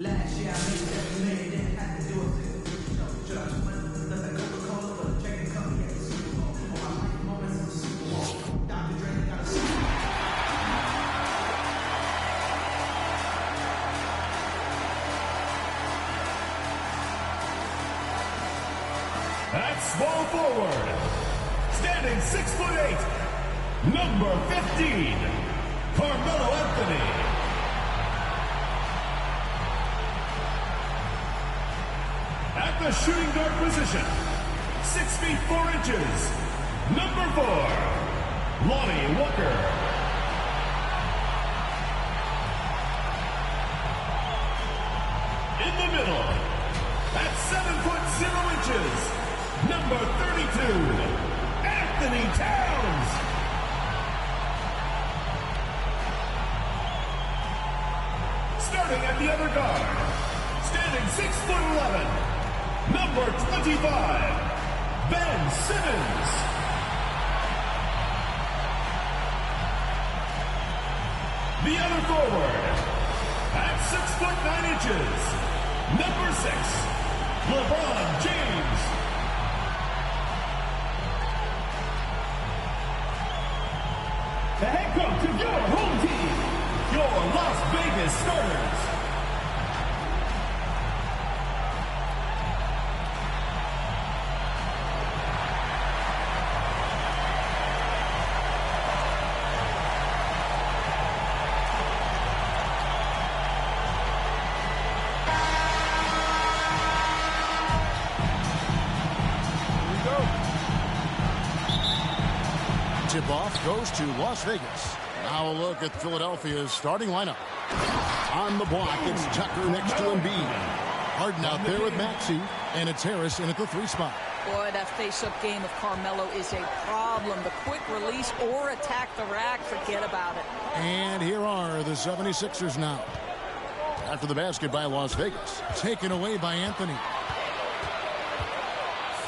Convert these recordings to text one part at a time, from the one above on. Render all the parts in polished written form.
Last year I made didn't have to do it. Should I win? Let that Coca-Cola for the check and come here to Super Bowl. On my life moments in the Super Bowl. Dr. Dre got a Super Bowl. At small forward, standing 6'8", number 15, Carmelo Anthony. At the shooting guard position, 6 feet 4 inches, number 4, Lonnie Walker. In the middle, at 7 foot 0 inches, number 32, Anthony Towns. Starting at the other guard, standing 6'11", number 25, Ben Simmons. The other forward, at 6 foot 9 inches, number 6, LeBron James. The head coach of your home team, your Las Vegas Starters. Tip-off goes to Las Vegas. Now a look at Philadelphia's starting lineup. On the block, it's Tucker next to Embiid. Harden out there with Maxey, and it's Harris in at the 3 spot. Boy, that face-up game of Carmelo is a problem. The quick release or attack the rack, forget about it. And here are the 76ers now. After the basket by Las Vegas, taken away by Anthony.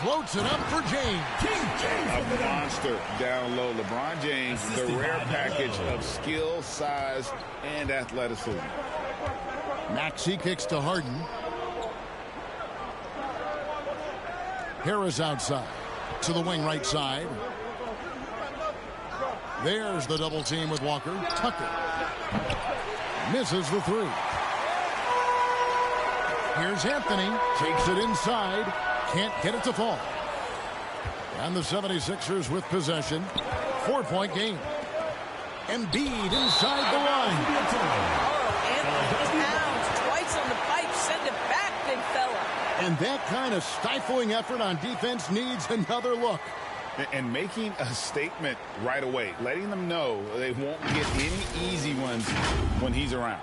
Floats it up for James. A monster down low. LeBron James, the rare package of skill, size, and athleticism. Maxey kicks to Harden. Harris outside to the wing right side. There's the double team with Walker. Tucker misses the 3. Here's Anthony. Takes it inside. Can't get it to fall. And the 76ers with possession. 4-point game. Embiid inside the line. Anthony Towns twice on the pipe. Send it back, big fella. And that kind of stifling effort on defense needs another look. And making a statement right away. Letting them know they won't get any easy ones when he's around.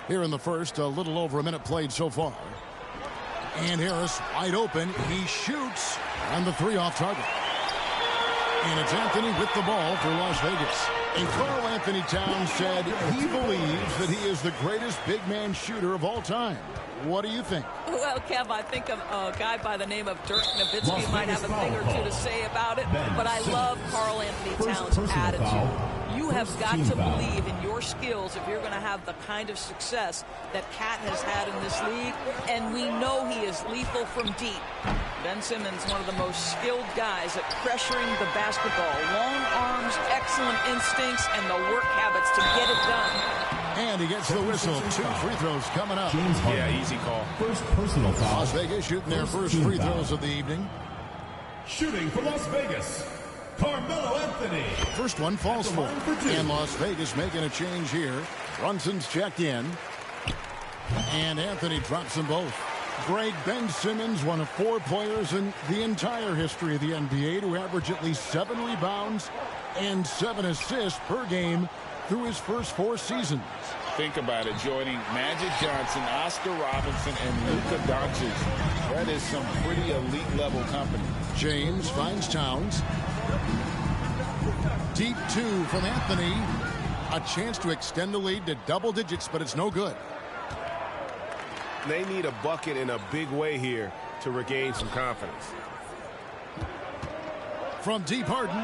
Here in the first, a little over a minute played so far. And Harris wide open. He shoots. And the 3 off target. And it's Anthony with the ball for Las Vegas. And Karl Anthony Towns said he believes that he is the greatest big man shooter of all time. What do you think? Well, Kev, I think of a guy by the name of Dirk Nowitzki might have a thing or 2 to say about it. But I love Karl Anthony Towns' attitude. You have got to believe in your skills if you're going to have the kind of success that Cat has had in this league. And we know he is lethal from deep. Ben Simmons, one of the most skilled guys at pressuring the basketball. Long arms, excellent instincts, and the work habits to get it done. And he gets the whistle. 2 free throws coming up. Yeah, easy call. First personal foul. Las Vegas shooting their first free throws of the evening. Shooting for Las Vegas, Carmelo Anthony. First one falls for him. And Las Vegas making a change here. Brunson's checked in. And Anthony drops them both. Greg, Ben Simmons, one of 4 players in the entire history of the NBA to average at least 7 rebounds and 7 assists per game through his first 4 seasons. Think about it, joining Magic Johnson, Oscar Robinson, and Luka Doncic. That is some pretty elite level company. James finds Towns. Deep 2 from Anthony. A chance to extend the lead to double digits, but it's no good. They need a bucket in a big way here to regain some confidence. From deep, Harden.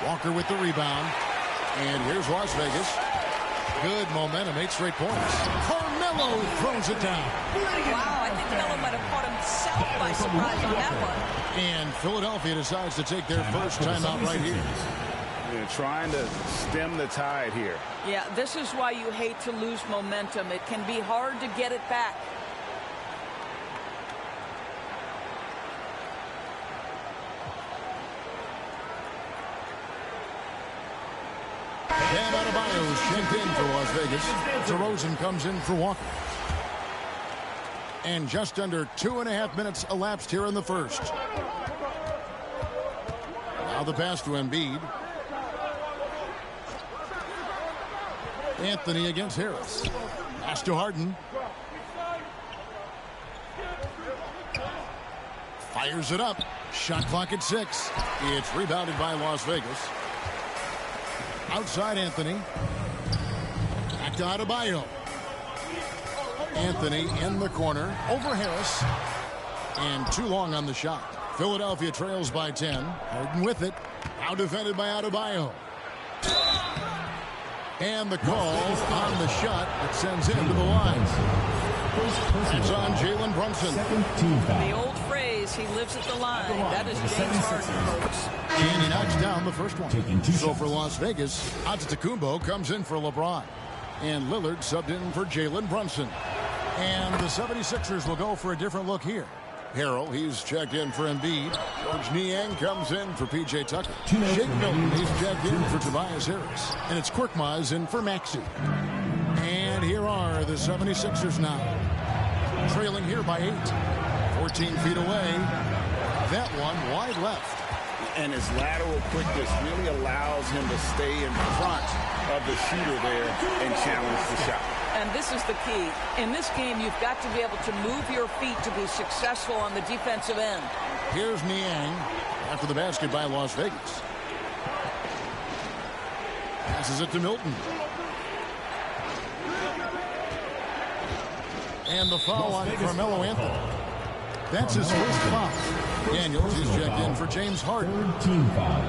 Walker with the rebound. And here's Las Vegas. Good momentum, 8 straight points. Carmelo throws it down. Wow, I think Melo might have caught himself by surprise on that one. And Philadelphia decides to take their first timeout right here. They're trying to stem the tide here. Yeah, this is why you hate to lose momentum. It can be hard to get it back. And Adebayo's checked in for Las Vegas. DeRozan comes in for Walker. And just under 2.5 minutes elapsed here in the first. Now the pass to Embiid. Anthony against Harris. Pass to Harden. Fires it up. Shot clock at 6. It's rebounded by Las Vegas. Outside Anthony. Back to Adebayo. Anthony in the corner. Over Harris. And too long on the shot. Philadelphia trails by 10. Harden with it. Now defended by Adebayo. And the call on the shot that sends him to the line. It's on Jalen Brunson. The old phrase, he lives at the line. That is James Harden, folks. And he knocks down the first one. So for Las Vegas, Antetokounmpo comes in for LeBron. And Lillard subbed in for Jalen Brunson. And the 76ers will go for a different look here. Harrell, he's checked in for Embiid. George Niang comes in for P.J. Tucker. Shake Milton, he's checked in for Tobias Harris. And it's Korkmaz in for Maxey. And here are the 76ers now. Trailing here by 8. 14 feet away. That one wide left. And his lateral quickness really allows him to stay in front of the shooter there and challenge the shot. And this is the key. In this game, you've got to be able to move your feet to be successful on the defensive end. Here's Niang after the basket by Las Vegas. Passes it to Milton. And the foul on Carmelo Anthony. That's his first foul. Daniels is checked in for James Harden. Third team foul.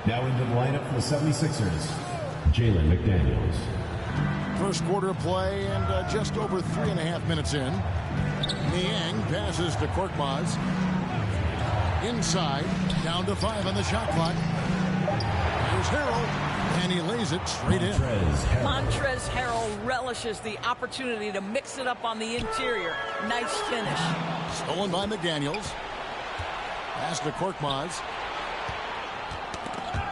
Now into the lineup for the 76ers, Jalen McDaniels. First quarter play and just over 3.5 minutes in. Niang passes to Korkmaz. Inside, down to 5 on the shot clock. Here's Harrell, and he lays it straight in. Montrezl Harrell relishes the opportunity to mix it up on the interior. Nice finish. Stolen by McDaniels. Pass to Korkmaz.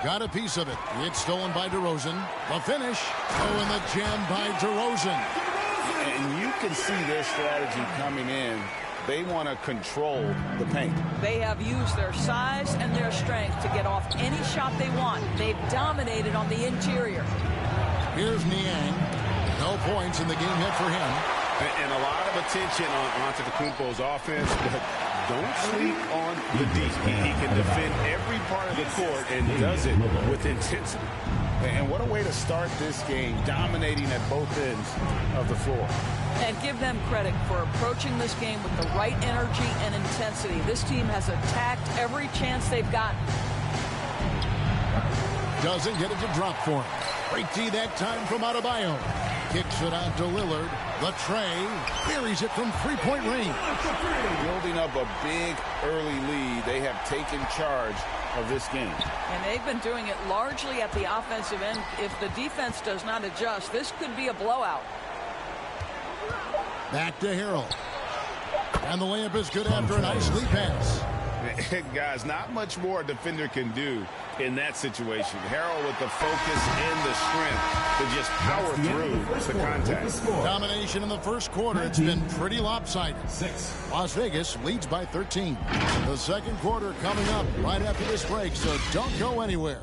Got a piece of it. It's stolen by DeRozan. The finish. Oh, and the jam by DeRozan. And you can see their strategy coming in. They want to control the paint. They have used their size and their strength to get off any shot they want. They've dominated on the interior. Here's Niang. No points in the game hit for him. And a lot of attention on Antetokounmpo's offense, but don't sleep on the deep. He can defend every part of the court and does it with intensity. And what a way to start this game, dominating at both ends of the floor. And give them credit for approaching this game with the right energy and intensity. This team has attacked every chance they've gotten. Doesn't get it to drop for him. Great D that time from Adebayo. Kicks it out to Lillard. The tray buries it from three-point range. Building up a big early lead. They have taken charge of this game. And they've been doing it largely at the offensive end. If the defense does not adjust, this could be a blowout. Back to Harrell. And the layup is good after a nice lead pass. Guys, not much more a defender can do in that situation. Harrell with the focus and the strength to just power through the contact. Domination in the first quarter. It's been pretty lopsided. Las Vegas leads by 13. The second quarter coming up right after this break, so don't go anywhere.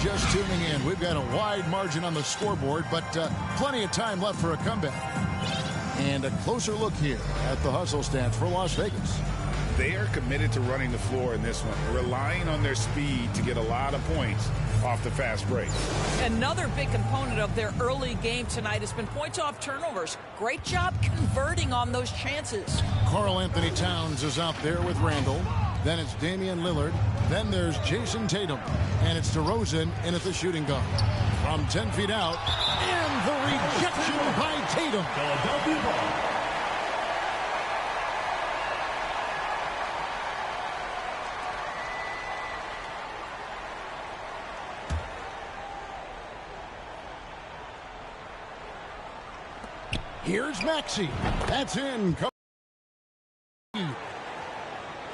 Just tuning in, we've got a wide margin on the scoreboard, but plenty of time left for a comeback. And a closer look here at the hustle stats for Las Vegas. They are committed to running the floor in this one, relying on their speed to get a lot of points off the fast break. Another big component of their early game tonight has been points off turnovers. Great job converting on those chances. Karl Anthony Towns is out there with Randall. Then it's Damian Lillard. Then there's Jason Tatum. And it's DeRozan in at the shooting guard. From 10 feet out. And the rejection by Tatum. Philadelphia ball. Here's Maxey. That's in.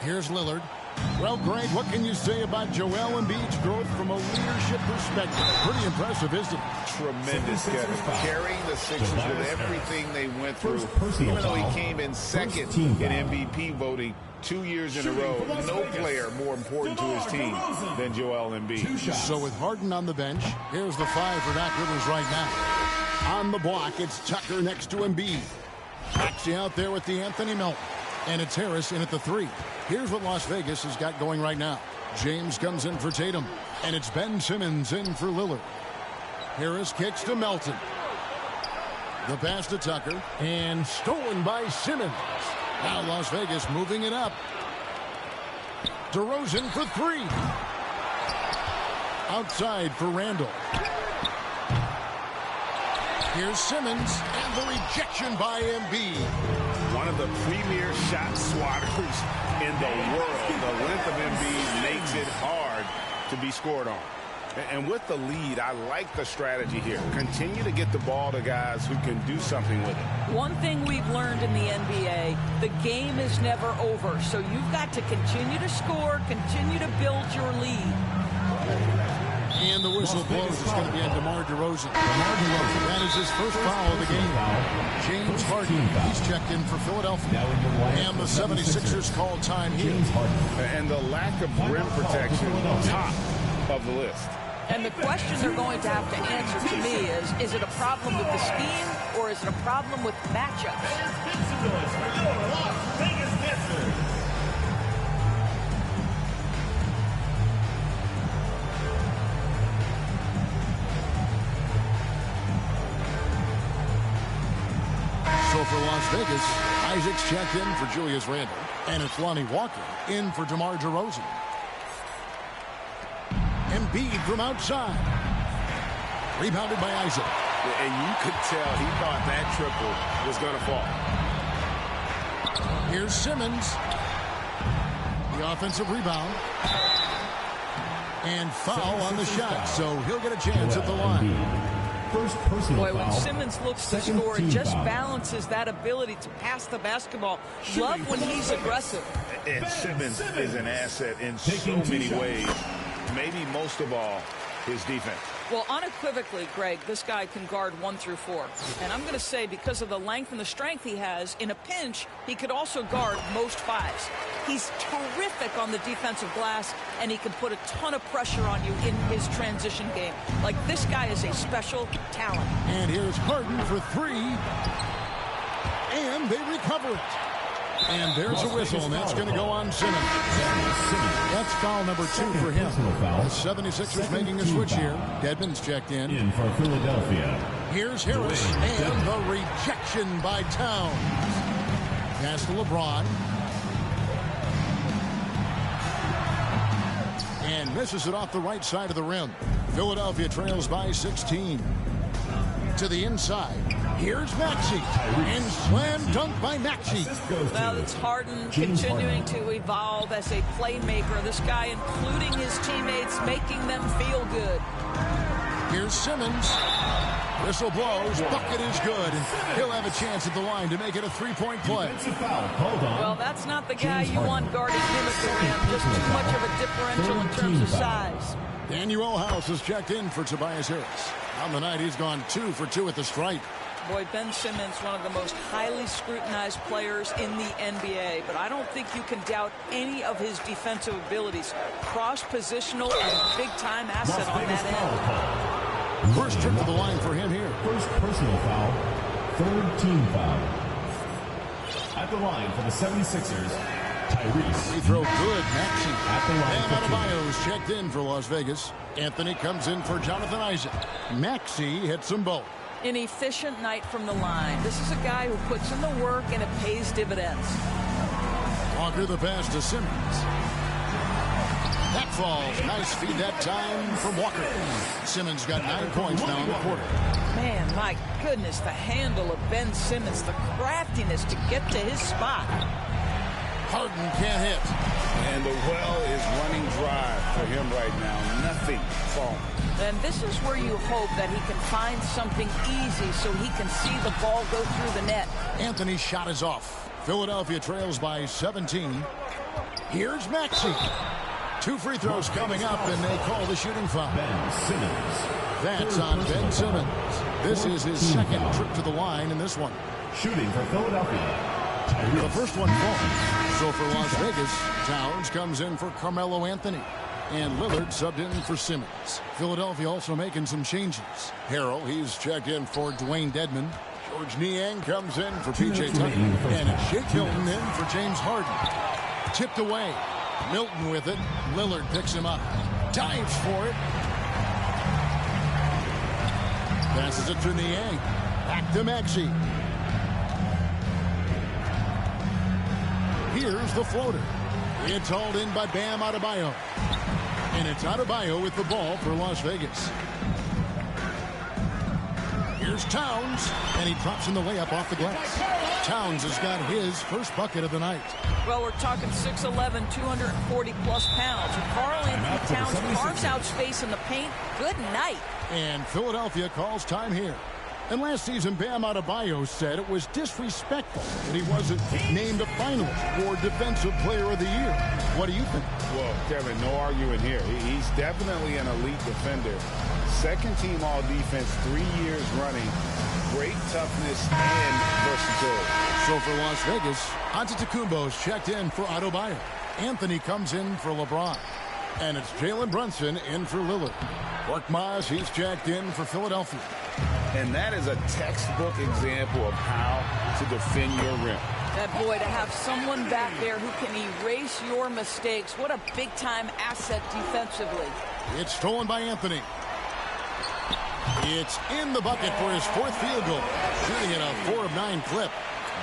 Here's Lillard. Well, Greg, what can you say about Joel Embiid's growth from a leadership perspective? Pretty impressive, isn't it? Tremendous, Kevin. Carrying the Sixers with everything they went through. Even though he came in second in MVP voting 2 years in a row, no player more important to his team than Joel Embiid. So with Harden on the bench, here's the 5 for Doc Rivers right now. On the block, it's Tucker next to Embiid. Maxey out there with the Anthony Melton. And it's Harris in at the 3. Here's what Las Vegas has got going right now. James comes in for Tatum. And it's Ben Simmons in for Lillard. Harris kicks to Melton. The pass to Tucker. And stolen by Simmons. Now Las Vegas moving it up. DeRozan for 3. Outside for Randall. Here's Simmons, and the rejection by Embiid. One of the premier shot swatters in the world. The length of Embiid makes it hard to be scored on. And with the lead, I like the strategy here. Continue to get the ball to guys who can do something with it. One thing we've learned in the NBA, the game is never over. So you've got to continue to score, continue to build your lead. And the whistle blows. It's going to be on DeMar DeRozan. That is his first foul of the game. James Harden, he's checked in for Philadelphia. And the 76ers call time here. And the lack of rim protection, top of the list. And the question they're going to have to answer to me is it a problem with the scheme or is it a problem with matchups? So for Las Vegas, Isaac's checked in for Julius Randle. And it's Lonnie Walker in for DeMar DeRozan. Embiid from outside. Rebounded by Isaac. And you could tell he thought that triple was going to fall. Here's Simmons. The offensive rebound. And foul on the shot. So he'll get a chance at the line. First personal Boy, when foul. Simmons looks to score, it just balances that ability to pass the basketball. Love when he's aggressive. And Simmons is an asset in so many ways. Maybe most of all, his defense. Well, unequivocally, Greg, this guy can guard 1 through 4. And I'm going to say because of the length and the strength he has, in a pinch, he could also guard most 5s. He's terrific on the defensive glass, and he can put a ton of pressure on you in his transition game. Like, this guy is a special talent. And here's Harden for 3. And they recover it. And there's a whistle, and that's going to go on Simmons. That's foul number 2 for him. The 76ers making a switch here. Dedmon's checked in. For Philadelphia. Here's Harris, and the rejection by Towns. Pass to LeBron. And misses it off the right side of the rim. Philadelphia trails by 16. To the inside. Here's Maxey. And slam dunk by Maxey. Well, it's Harden continuing to evolve as a playmaker. This guy, including his teammates, making them feel good. Here's Simmons. Whistle blows. Bucket is good. And he'll have a chance at the line to make it a 3-point play. Well, that's not the guy you want guarding him at the rim. Just too much of a differential in terms of size. Daniel House is checked in for Tobias Harris. On the night, he's gone 2 for 2 at the stripe. Boy, Ben Simmons, one of the most highly scrutinized players in the NBA, but I don't think you can doubt any of his defensive abilities. Cross-positional and big-time asset on that end. First trip to the line for him here. First personal foul. Third team foul. At the line for the 76ers, Tyrese. Free throw good. Maxey. At the line Bam for Adebayo is checked in for Las Vegas. Anthony comes in for Jonathan Isaac. Maxey hits them both. An efficient night from the line. This is a guy who puts in the work and it pays dividends. Walker the pass to Simmons. That falls. Nice feed that time from Walker. Simmons got 9 points now in the quarter. Man, my goodness, the handle of Ben Simmons, the craftiness to get to his spot. Harden can't hit. And the well is running dry for him right now. Nothing falling. And this is where you hope that he can find something easy so he can see the ball go through the net. Anthony's shot is off. Philadelphia trails by 17. Here's Maxey. 2 free throws coming up, and they call the shooting foul. Ben Simmons. That's on Ben Simmons. This is his second trip to the line in this one. Shooting for Philadelphia. The first one falls. So for Las Vegas, Towns comes in for Carmelo Anthony. And Lillard subbed in for Simmons. Philadelphia also making some changes. Harrell, he's checked in for Dwayne Dedmon. George Niang comes in for P.J. Tucker. And it's Shake Milton in for James Harden. Tipped away. Milton with it. Lillard picks him up. Dives for it. Passes it to Niang. Back to Maxey. Here's the floater. It's hauled in by Bam Adebayo. And it's Adebayo with the ball for Las Vegas. Here's Towns, and he drops in the layup off the glass. Towns has got his first bucket of the night. Well, we're talking 6'11", 240-plus pounds. Karl-Anthony Towns carves out space in the paint. Good night. And Philadelphia calls time here. And last season, Bam Adebayo said it was disrespectful that he wasn't named a finalist for Defensive Player of the Year. What do you think? Well, Kevin, no arguing here. He's definitely an elite defender. Second team all-defense 3 years running. Great toughness and versatility. So for Las Vegas, Antetokounmpo's checked in for Adebayo. Anthony comes in for LeBron. And it's Jalen Brunson in for Lillard. Korkmaz, he's checked in for Philadelphia. And that is a textbook example of how to defend your rim. That boy, to have someone back there who can erase your mistakes. What a big-time asset defensively. It's stolen by Anthony. It's in the bucket for his 4th field goal. Shooting at a 4 of 9 clip.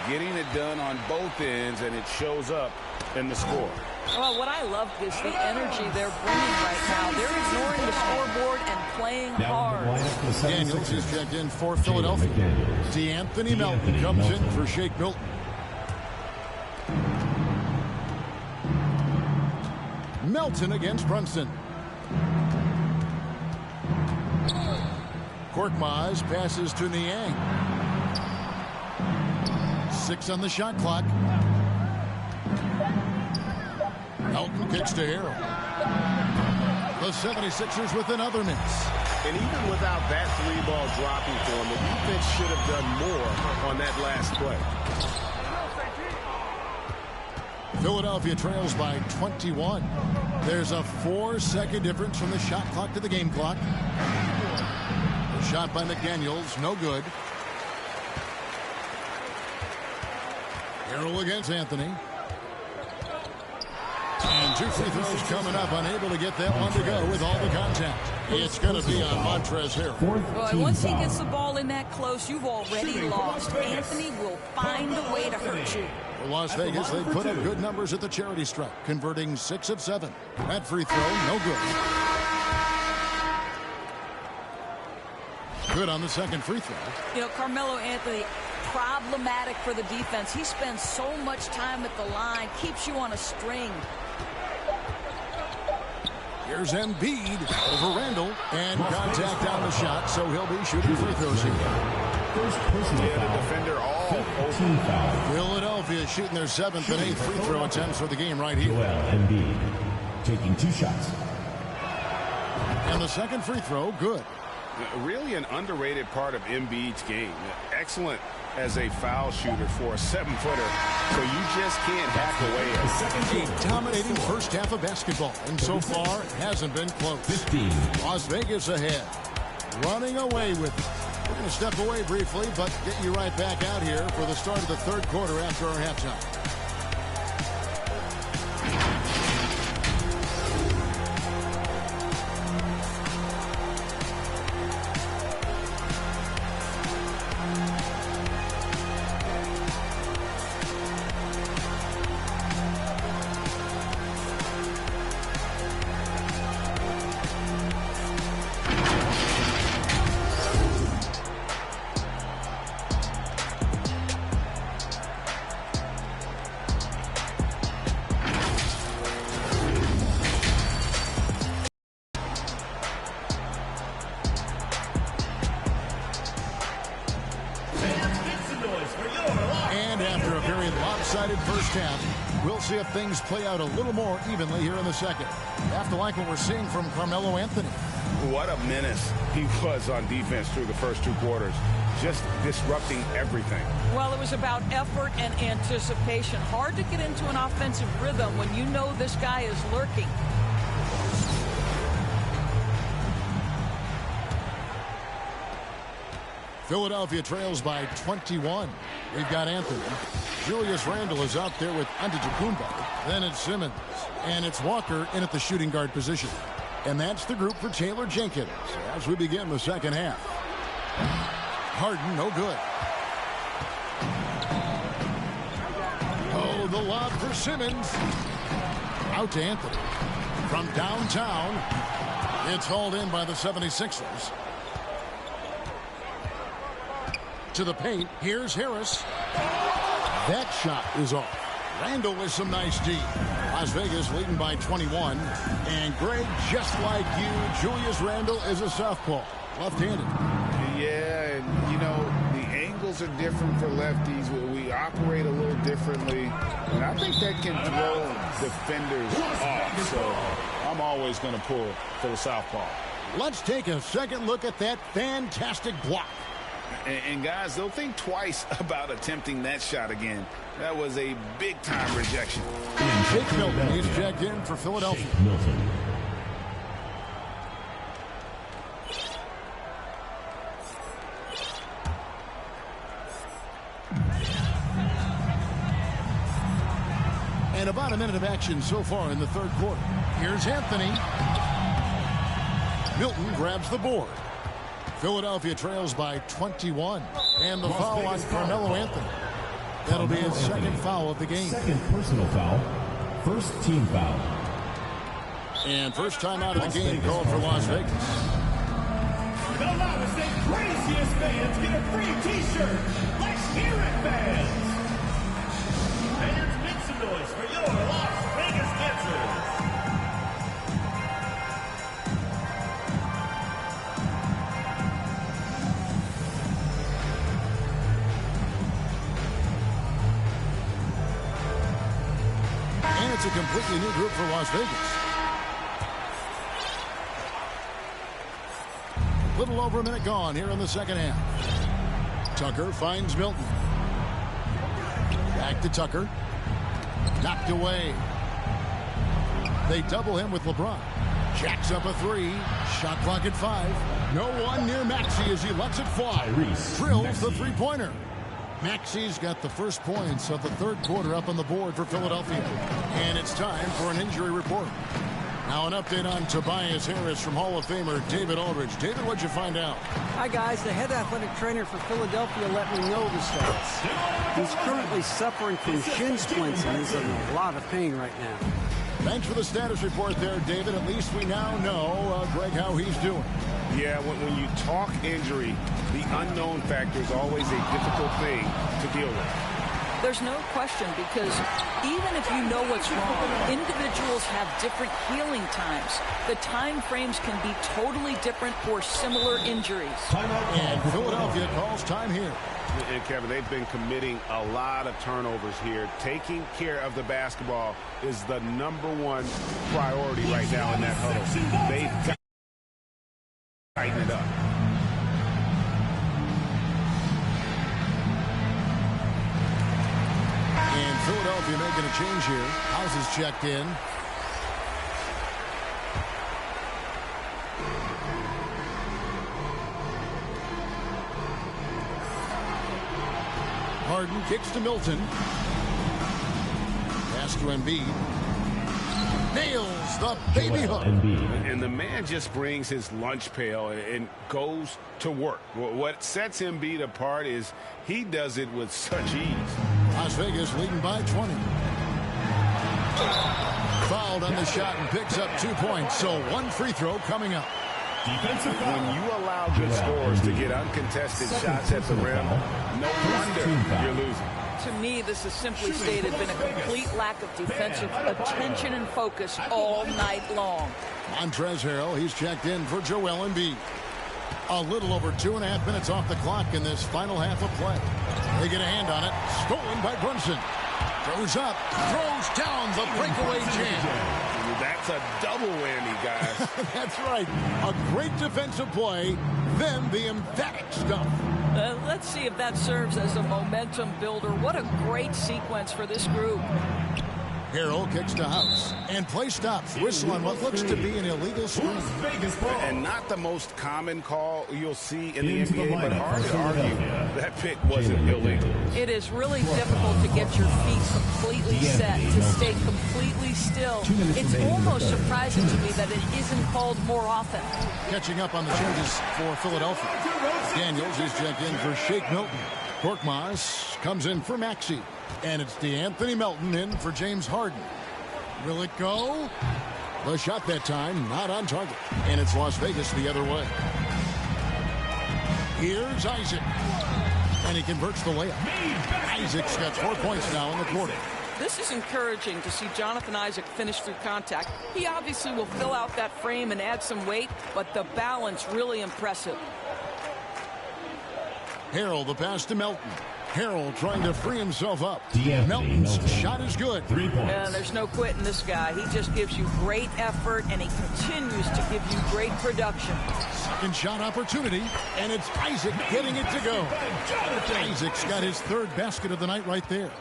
Getting it done on both ends, and it shows up in the score. Well, what I love is the energy they're bringing right now. They're ignoring the scoreboard and playing hard. Daniels is checked in for Philadelphia. DeAnthony Melton comes in for Shake Milton. Melton against Brunson. Korkmaz passes to Niang. 6 on the shot clock. Melton kicks to Harrell. The 76ers with another miss. And even without that 3-ball dropping for him, the defense should have done more on that last play. Philadelphia trails by 21. There's a 4-second difference from the shot clock to the game clock. The shot by McDaniels, no good. Harrell against Anthony. And 2 free throws coming up, unable to get that one to go with all the contact. It's going to be on Montrezl Harrell. Boy, once he gets the ball in that close, you've already lost. Anthony will find a way to hurt you. For Las Vegas, they put up good numbers at the charity stripe, converting 6 of 7. That free throw, no good. Good on the second free throw. You know, Carmelo Anthony, problematic for the defense. He spends so much time at the line, keeps you on a string. Here's Embiid over Randall, and contact on the shot, so he'll be shooting free throws here. First personal foul. Defender all over. Philadelphia shooting their 7th and 8th free throw attempts for the game right here. Embiid taking 2 shots. And the second free throw, good. Really an underrated part of Embiid's game. Excellent as a foul shooter for a 7-footer, so you just can't hack away. A dominating first half of basketball, and so far hasn't been close. 15. Las Vegas ahead, running away with it. We're going to step away briefly, but get you right back out here for the start of the third quarter after our halftime. First half. We'll see if things play out a little more evenly here in the second. You have to like what we're seeing from Carmelo Anthony. What a menace he was on defense through the first two quarters. Just disrupting everything. Well, it was about effort and anticipation. Hard to get into an offensive rhythm when you know this guy is lurking. Philadelphia trails by 21. We've got Anthony. Julius Randle is out there with Antetokounmpo. Then it's Simmons. And it's Walker in at the shooting guard position. And that's the group for Taylor Jenkins as we begin the second half. Harden, no good. Oh, the lob for Simmons. Out to Anthony. From downtown, it's hauled in by the 76ers. To the paint. Here's Harris. That shot is off. Randle with some nice D. Las Vegas leading by 21. And Greg, just like you, Julius Randle is a southpaw. Left-handed. Yeah, and, you know, the angles are different for lefties. We operate a little differently. And I think that can throw defenders off. So I'm always going to pull for the southpaw. Let's take a second look at that fantastic block. And guys, they'll think twice about attempting that shot again. That was a big-time rejection. Shake Milton, he's checked in for Philadelphia. Milton. And about a minute of action so far in the third quarter. Here's Anthony. Milton grabs the board. Philadelphia trails by 21. And the foul on Carmelo Anthony. That'll be his second foul of the game. Second personal foul. First team foul. And first time out of the game called for Las Vegas. The loudest and craziest fans get a free T-shirt. Let's hear it, fans. Fans, make some noise for your Las Vegas dancers. It's a completely new group for Las Vegas. A little over a minute gone here in the second half. Tucker finds Milton. Back to Tucker. Knocked away. They double him with LeBron. Jacks up a three. Shot clock at 5. No one near Maxey as he lets it fly. Drills the three-pointer. Maxey's got the first points of the third quarter up on the board for Philadelphia. And it's time for an injury report. Now an update on Tobias Harris from Hall of Famer David Aldridge. David, what'd you find out? Hi, guys. The head athletic trainer for Philadelphia let me know the stats. He's currently suffering from shin splints and is in a lot of pain right now. Thanks for the status report there, David. At least we now know, Greg, how he's doing. Yeah, when you talk injury, the unknown factor is always a difficult thing to deal with. There's no question, because even if you know what's wrong, individuals have different healing times. The time frames can be totally different for similar injuries. And Philadelphia calls time here. And Kevin, they've been committing a lot of turnovers here. Taking care of the basketball is the #1 priority right now in that huddle. They've got to tighten it up. And Philadelphia making a change here. House is checked in. Harden kicks to Milton. Pass to Embiid. Nails the baby hook. And the man just brings his lunch pail and goes to work. What sets Embiid apart is he does it with such ease. Las Vegas leading by 20. Fouled on the shot and picks up 2 points. So one free throw coming up. When you allow good scorers to get uncontested shots at the rim, no wonder you're losing. To me, this has simply stated been a complete lack of defensive attention and focus all night long. Montrezl Harrell, he's checked in for Joel Embiid. A little over 2.5 minutes off the clock in this final half of play. They get a hand on it. Stolen by Brunson. Throws up, throws down the breakaway jam. That's a double whammy, guys. That's right. A great defensive play, then the emphatic stuff. Let's see if that serves as a momentum builder. What a great sequence for this group. Harrell kicks to House, and play stops. Whistle on what looks to be an illegal screen. And not the most common call you'll see in the NBA, but hard to argue that pick wasn't illegal. It is really difficult to get your feet completely set, to stay completely still. It's almost surprising to me that it isn't called more often. Catching up on the changes for Philadelphia. Daniels is checked in for Shake Milton. Korkmaz comes in for Maxey. And it's DeAnthony Melton in for James Harden. Will it go? The shot that time, not on target. And it's Las Vegas the other way. Here's Isaac. And he converts the layup. Isaac's got 4 points now in the quarter. This is encouraging to see Jonathan Isaac finish through contact. He obviously will fill out that frame and add some weight, but the balance really impressive. Harrell, the pass to Melton. Harrell trying to free himself up. Melton's shot is good. 3 points. And there's no quitting this guy. He just gives you great effort, and he continues to give you great production. Second shot opportunity, and it's Isaac getting it to go. Isaac's got his third basket of the night right there.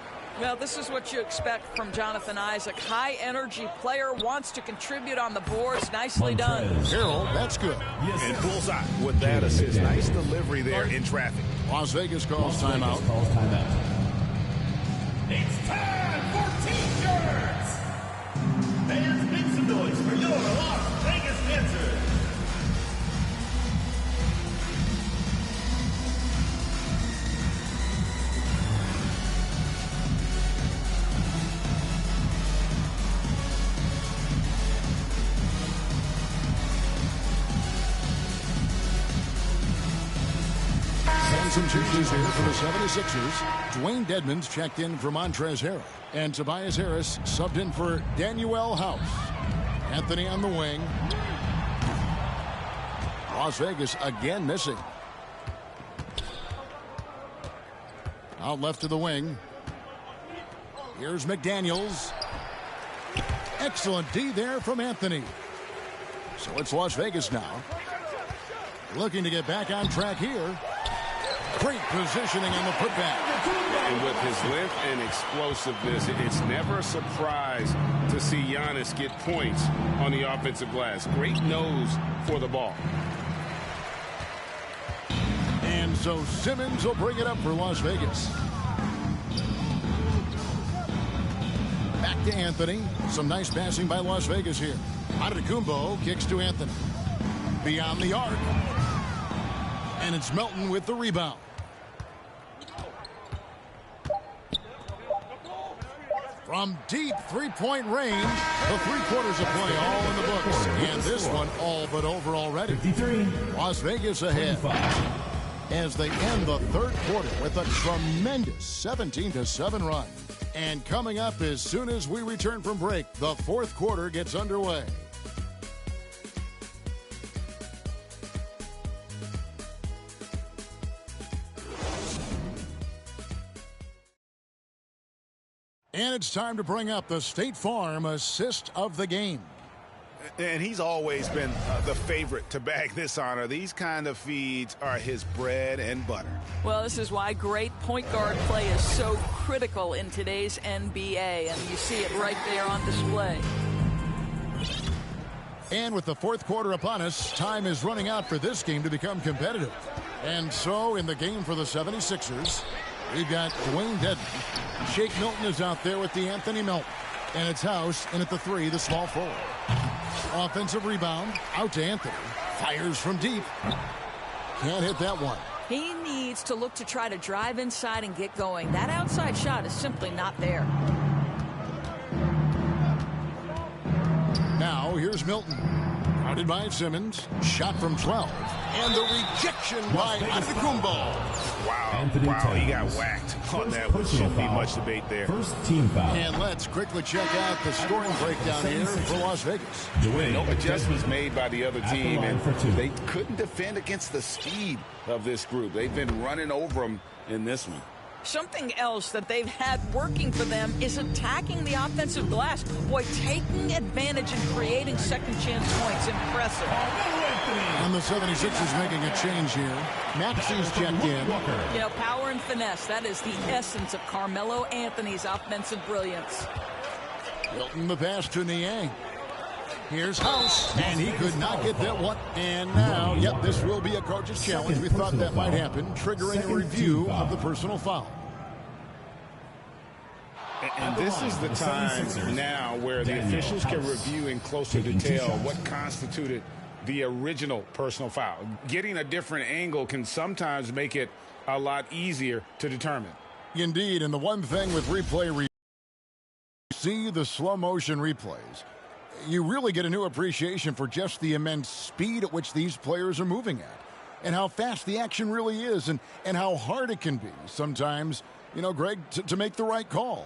Well, this is what you expect from Jonathan Isaac. High-energy player, wants to contribute on the boards. Nicely done. Harrell, that's good. And bullseye with that assist. Nice delivery there in traffic. Las Vegas calls timeout. It's time for T-shirts! Fans, make some noise for your Las Vegas dancers! Some changes here for the 76ers. Dwayne Dedmon's checked in for Montrezl Harrell. And Tobias Harris subbed in for Danuel House. Anthony on the wing. Las Vegas again missing. Out left to the wing. Here's McDaniels. Excellent D there from Anthony. So it's Las Vegas now. Looking to get back on track here. Great positioning on the putback. And with his length and explosiveness, it's never a surprise to see Giannis get points on the offensive glass. Great nose for the ball. And so Simmons will bring it up for Las Vegas. Back to Anthony. Some nice passing by Las Vegas here. Antetokounmpo kicks to Anthony. Beyond the arc. And it's Melton with the rebound. From deep three-point range, the 3 quarters of play all in the books. And this one all but over already. 53. Las Vegas ahead as they end the third quarter with a tremendous 17-7 run. And coming up as soon as we return from break, the fourth quarter gets underway. And it's time to bring up the State Farm assist of the game. And he's always been the favorite to bag this honor. These kind of feeds are his bread and butter. Well, this is why great point guard play is so critical in today's NBA, and you see it right there on display. And with the fourth quarter upon us, time is running out for this game to become competitive. And so in the game for the 76ers, We've got Dwayne Dedmon. Shake Milton is out there with the Anthony Milton. And it's House in at the 3, the small forward. Offensive rebound, out to Anthony. Fires from deep. Can't hit that one. He needs to look to try to drive inside and get going. That outside shot is simply not there. Now, here's Milton. Guarded by Simmons. Shot from 12. And the rejection by Antetokounmpo. Wow, he got whacked on that one. Shouldn't be much debate there. First team foul. And let's quickly check out the scoring breakdown here for Las Vegas. No adjustments made by the other team, and they couldn't defend against the speed of this group. They've been running over them in this one. Something else that they've had working for them is attacking the offensive glass. Boy, taking advantage and creating second chance points. Impressive. And the 76ers making a change here. Maxey's checked in. You know, power and finesse. That is the essence of Carmelo Anthony's offensive brilliance. Milton the pass to Niang. Here's House, and he could not get that one. And now, yep, this will be a coach's challenge. We thought that might happen, triggering a review of the personal foul. And this is the time now where the officials can review in closer detail what constituted the original personal foul. Getting a different angle can sometimes make it a lot easier to determine. Indeed, and the one thing with replay, see the slow motion replays. You really get a new appreciation for just the immense speed at which these players are moving at, and how fast the action really is, and how hard it can be sometimes, you know, Greg, to make the right call.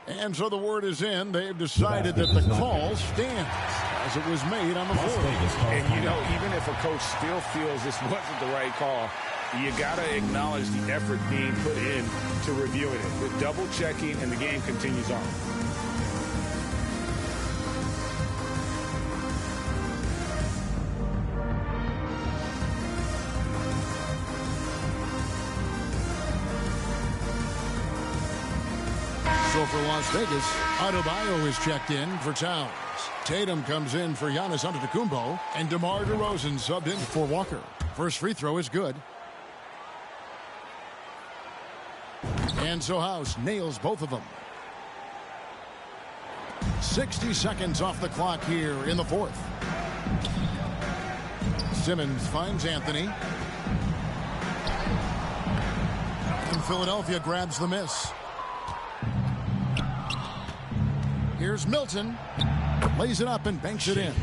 And so the word is in. They've decided that the call stands as it was made on the floor. And, you know, even if a coach still feels this wasn't the right call, you got to acknowledge the effort being put in to reviewing it. The double checking, and the game continues on. So for Las Vegas, Adebayo is checked in for Towns. Tatum comes in for Giannis Antetokounmpo, and DeMar DeRozan subbed in for Walker. First free throw is good. And so House nails both of them. 60 seconds off the clock here in the fourth. Simmons finds Anthony. And Philadelphia grabs the miss. Here's Milton. Lays it up and banks it in.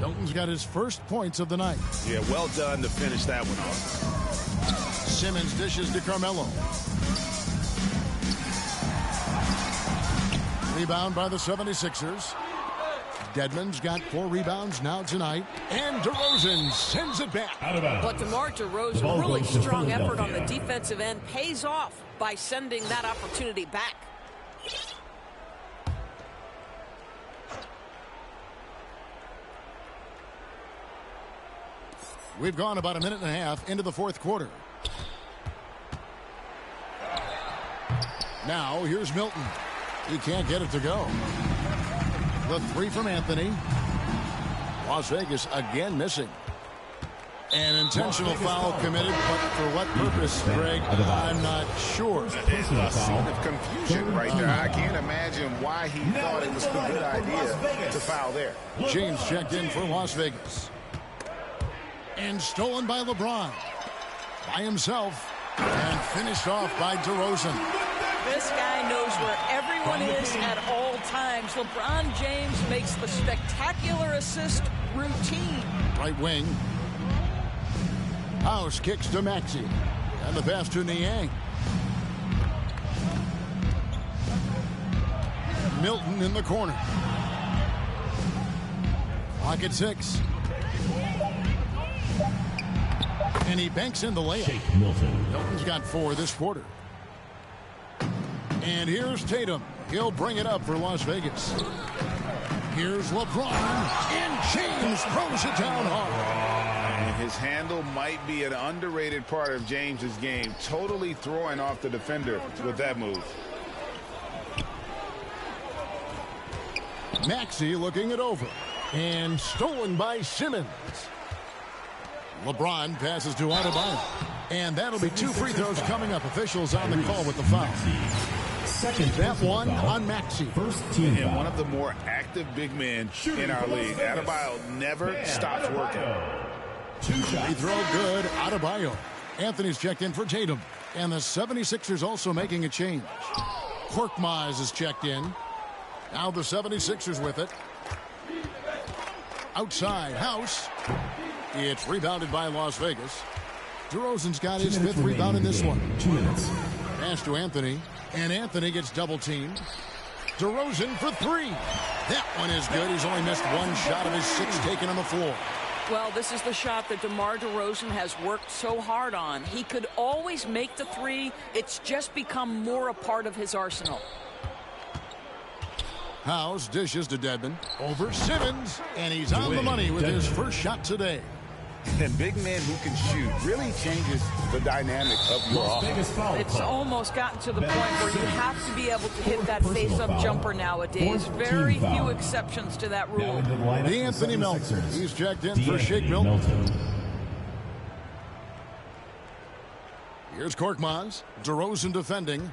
Milton's got his first points of the night. Yeah, well done to finish that one off. Simmons dishes to Carmelo. Rebound by the 76ers. Dedmon's got 4 rebounds now tonight. And DeRozan sends it back. But DeMar DeRozan, really strong effort on the defensive end, pays off by sending that opportunity back. We've gone about a minute and a half into the fourth quarter. Now, here's Milton. He can't get it to go. The 3 from Anthony. Las Vegas again missing. An intentional foul committed, but for what purpose, Greg, I'm not sure. There's a scene of confusion right there. I can't imagine why he thought it was a good idea to foul there. James checked in for Las Vegas. And stolen by LeBron. By himself. And finished off by DeRozan. This guy knows where everyone is at all times. LeBron James makes the spectacular assist routine. Right wing. House kicks to Maxey. And the pass to Niang. Milton in the corner. Clock at 6. And he banks in the layup. Milton's got 4 this quarter. And here's Tatum. He'll bring it up for Las Vegas. Here's LeBron. And James throws it down hard. And his handle might be an underrated part of James's game. Totally throwing off the defender with that move. Maxey looking it over. And stolen by Simmons. LeBron passes to Adebayo. And that'll be 2 free throws coming up. Officials on the call with the foul. That one on Maxey. First team And foul. one of the more active big men in our league. Adebayo never stops working. 2 Free shots. throw good. Adebayo. Anthony's checked in for Tatum. And the 76ers also making a change. Korkmaz is checked in. Now the 76ers with it. Outside, House. It's rebounded by Las Vegas. DeRozan's got his 5th rebound in this one. 2 minutes. Pass to Anthony. And Anthony gets double-teamed. DeRozan for 3. That one is good. He's only missed 1 shot of his 6 taken on the floor. Well, this is the shot that DeMar DeRozan has worked so hard on. He could always make the 3. It's just become more a part of his arsenal. House dishes to Dedmon. Over Simmons. And he's on the money with his first shot today. And big men who can shoot really changes the dynamic of your offense. It's almost gotten to the point where you have to be able to hit that face-up jumper nowadays. Very few exceptions to that rule. Anthony Melton. He's checked in for Shake Milton. Here's Korkmaz. DeRozan defending.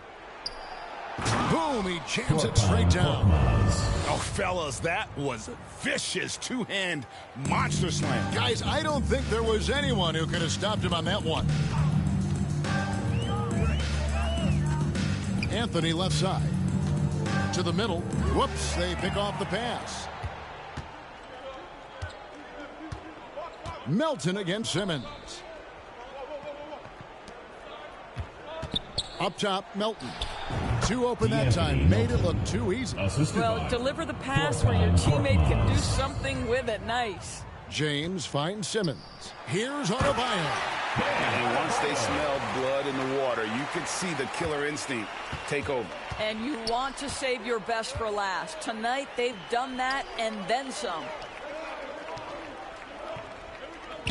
Boom, he jams it straight down. Oh, fellas, that was a vicious 2-hand monster slam. Guys, I don't think there was anyone who could have stopped him on that one. Anthony left side. To the middle. Whoops, they pick off the pass. Melton against Simmons. Up top, Melton. 2 open that time. Made it look too easy. Well, deliver the pass where your teammate can do something with it. Nice. James finds Simmons. Here's Adebayo. And once they smelled blood in the water, you could see the killer instinct take over. And you want to save your best for last. Tonight, they've done that and then some.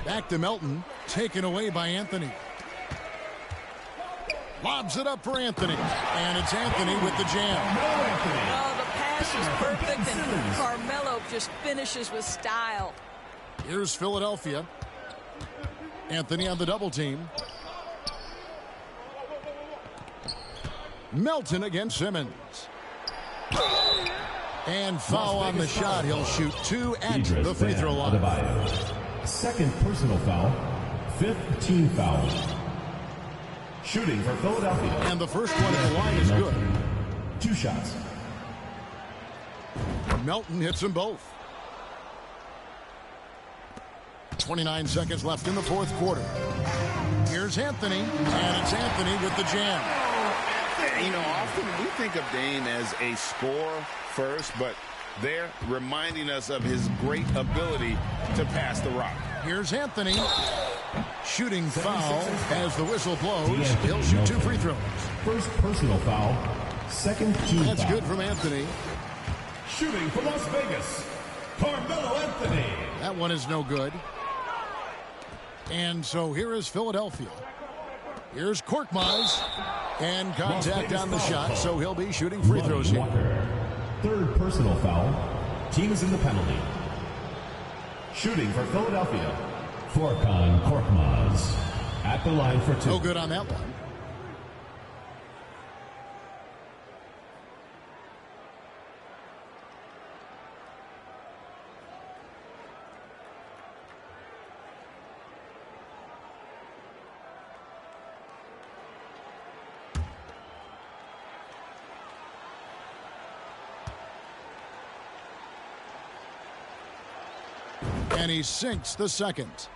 Back to Melton. Taken away by Anthony. Lobs it up for Anthony. And it's Anthony with the jam. Oh, the pass is perfect, and Carmelo just finishes with style. Here's Philadelphia. Anthony on the double team. Melton against Simmons. And foul on the shot. He'll shoot 2 at the free throw line. Second personal foul. 5th team foul. Shooting for Philadelphia. And the first one at the line is good. 2 shots. Melton hits them both. 29 seconds left in the 4th quarter. Here's Anthony, and it's Anthony with the jam. You know, often we think of Dame as a scorer first, but they're reminding us of his great ability to pass the rock. Here's Anthony. Shooting foul as the whistle blows. He'll shoot 2 free throws. First personal foul. Second team That's foul. good from Anthony. Shooting for Las Vegas, Carmelo Anthony. That one is no good. And so here is Philadelphia. Here's Korkmaz. And contact on the shot, so he'll be shooting free throws here. Walker. Third personal foul. Team is in the penalty. Shooting for Philadelphia. Furkan Korkmaz at the line for 2. No good on that one. And he sinks the second.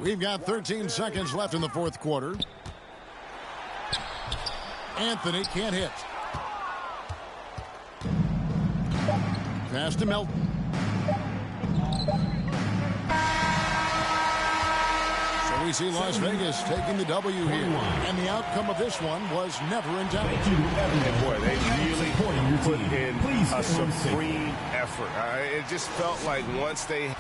We've got 13 seconds left in the 4th quarter. Anthony can't hit. Pass to Melton. So we see Las Vegas taking the W here. And the outcome of this one was never in doubt. And boy, they really put in a supreme effort. It just felt like once they...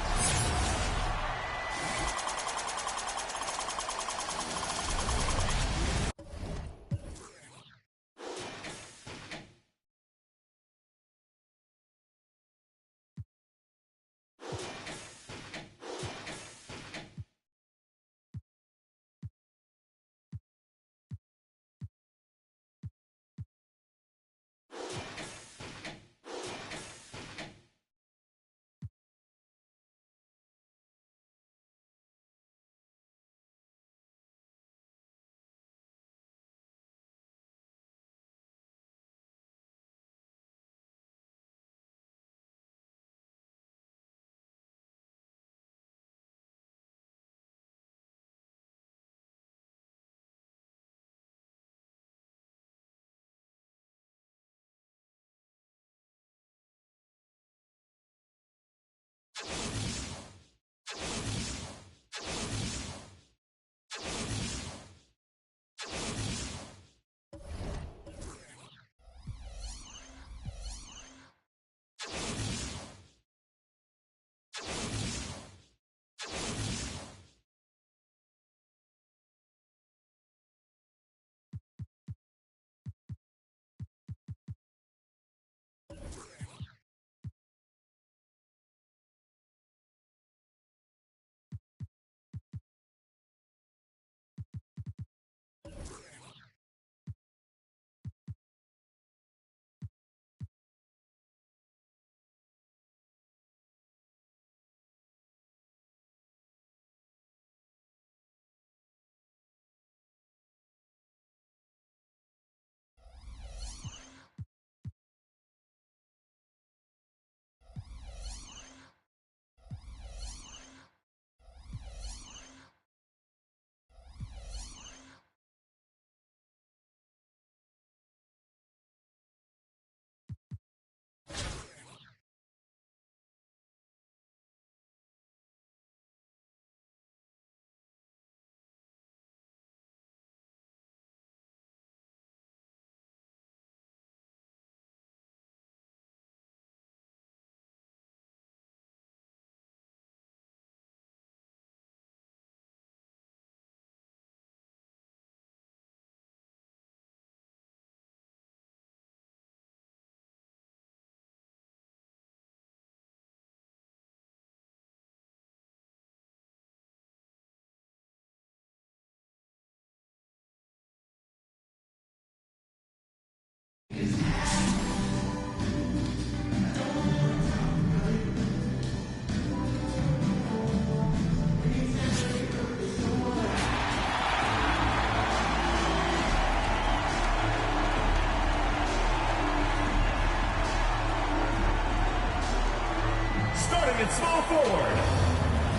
At small forward,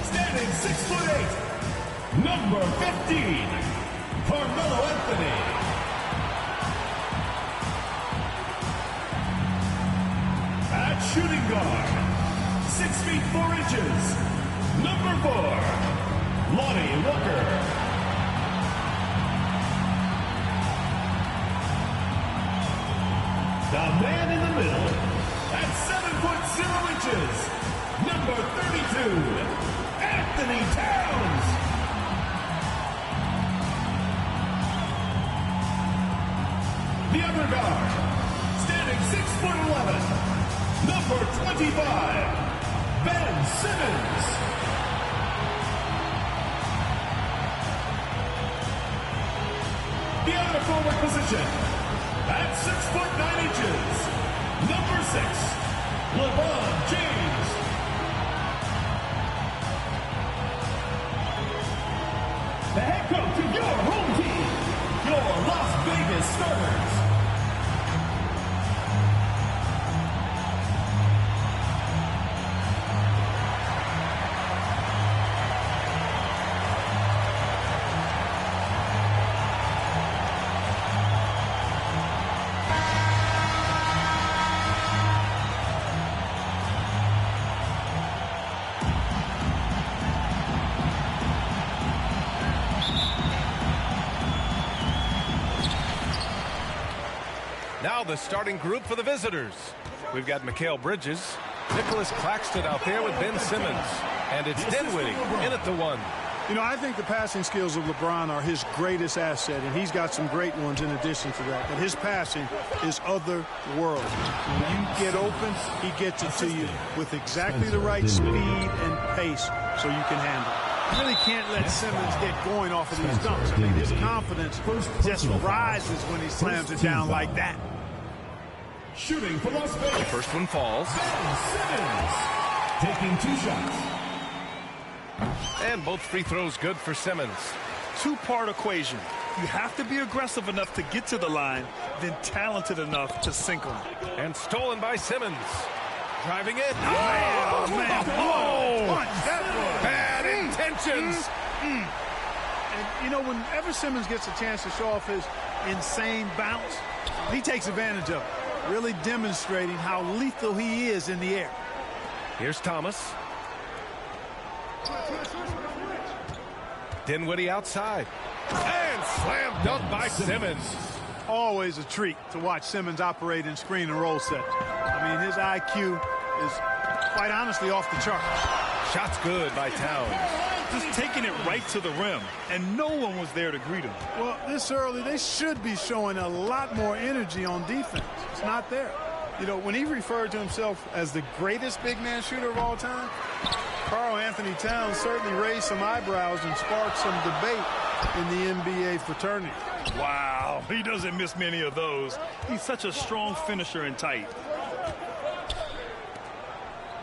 standing 6'8", number 15, Carmelo Anthony. At shooting guard, 6 feet 4 inches, number 4, Lonnie Walker. The man in the middle, at 7 foot 0 inches, number 32, Anthony Towns. The other guard, standing 6'11", number 25, Ben Simmons. The other forward position, at 6'9", number 6, LeBron James. The head coach of your home team, your Las Vegas Starters. Now the starting group for the visitors. We've got Mikal Bridges, Nicholas Claxton out there with Ben Simmons, and it's Dinwiddie in at the 1. You know, I think the passing skills of LeBron are his greatest asset, and he's got some great ones in addition to that. But his passing is otherworldly. When you get open, he gets it to you with exactly the right speed and pace so you can handle it. You really can't let Simmons get going off of these dunks. I mean, his confidence just rises when he slams it down like that. Shooting for Las Vegas. The first one falls. Ben Simmons taking 2 shots. And both free throws good for Simmons. Two-part equation. You have to be aggressive enough to get to the line, then talented enough to sink them. And stolen by Simmons. Driving it. Oh, man. Oh, Punch. That was bad intentions. And, you know, whenever Simmons gets a chance to show off his insane bounce, he takes advantage of it, really demonstrating how lethal he is in the air. Here's Thomas. Dinwiddie outside. And slam dunk by Simmons. Always a treat to watch Simmons operate in screen and roll set. I mean, his IQ is quite honestly off the chart. Shot's good by Towns. Just taking it right to the rim, and no one was there to greet him. Well, this early, they should be showing a lot more energy on defense. It's not there. You know, when he referred to himself as the greatest big man shooter of all time, Karl Anthony Towns certainly raised some eyebrows and sparked some debate in the NBA fraternity. Wow, he doesn't miss many of those. He's such a strong finisher and tight.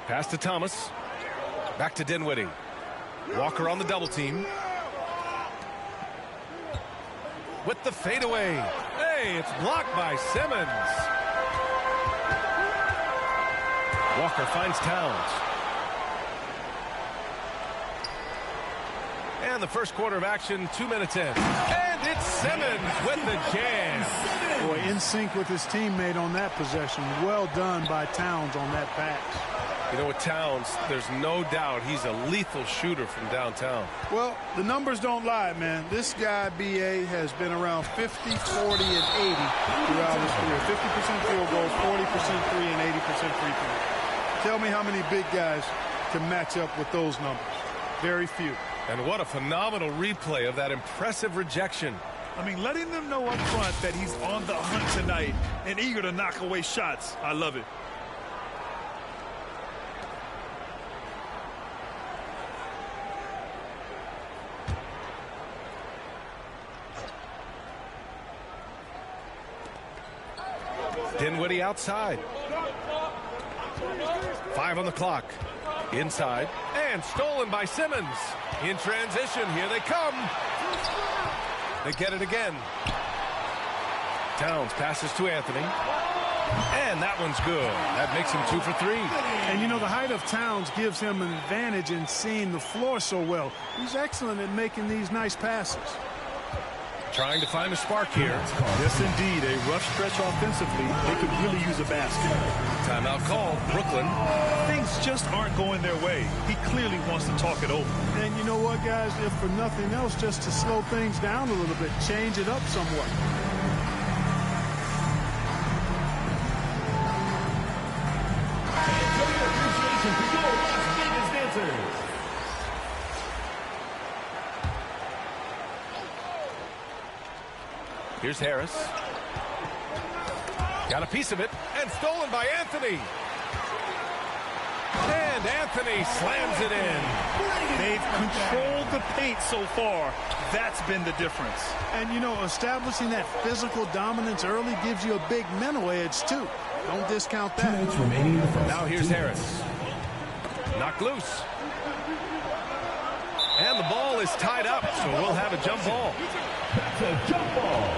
Pass to Thomas. Back to Dinwiddie. Walker on the double team. With the fadeaway. Hey, it's blocked by Simmons. Walker finds Towns. And the first quarter of action, 2 minutes in. And it's Simmons with the jam. Boy, in sync with his teammate on that possession. Well done by Towns on that pass. You know, with Towns, there's no doubt he's a lethal shooter from downtown. Well, the numbers don't lie, man. This guy, B.A., has been around 50, 40, and 80 throughout his career. 50% field goals, 40% three, and 80% free throw. Tell me how many big guys can match up with those numbers. Very few. And what a phenomenal replay of that impressive rejection. I mean, letting them know up front that he's on the hunt tonight and eager to knock away shots. I love it. Dinwiddie outside. 5 on the clock. Inside. And stolen by Simmons. In transition. Here they come. They get it again. Towns passes to Anthony. And that one's good. That makes him 2 for 3. And, you know, the height of Towns gives him an advantage in seeing the floor so well. He's excellent at making these nice passes. Trying to find a spark here. Yes, indeed. A rough stretch offensively. They could really use a basket. Timeout call. Brooklyn. Things just aren't going their way. He clearly wants to talk it over. And you know what, guys? If for nothing else, just to slow things down a little bit, change it up somewhat. Here's Harris. Got a piece of it, and stolen by Anthony. And Anthony slams it in. They've controlled the paint so far. That's been the difference. And, you know, establishing that physical dominance early gives you a big mental edge, too. Don't discount that. 2 minutes remaining in the first. Now here's Harris. Knocked loose. And the ball is tied up, so we'll have a jump ball. That's a jump ball.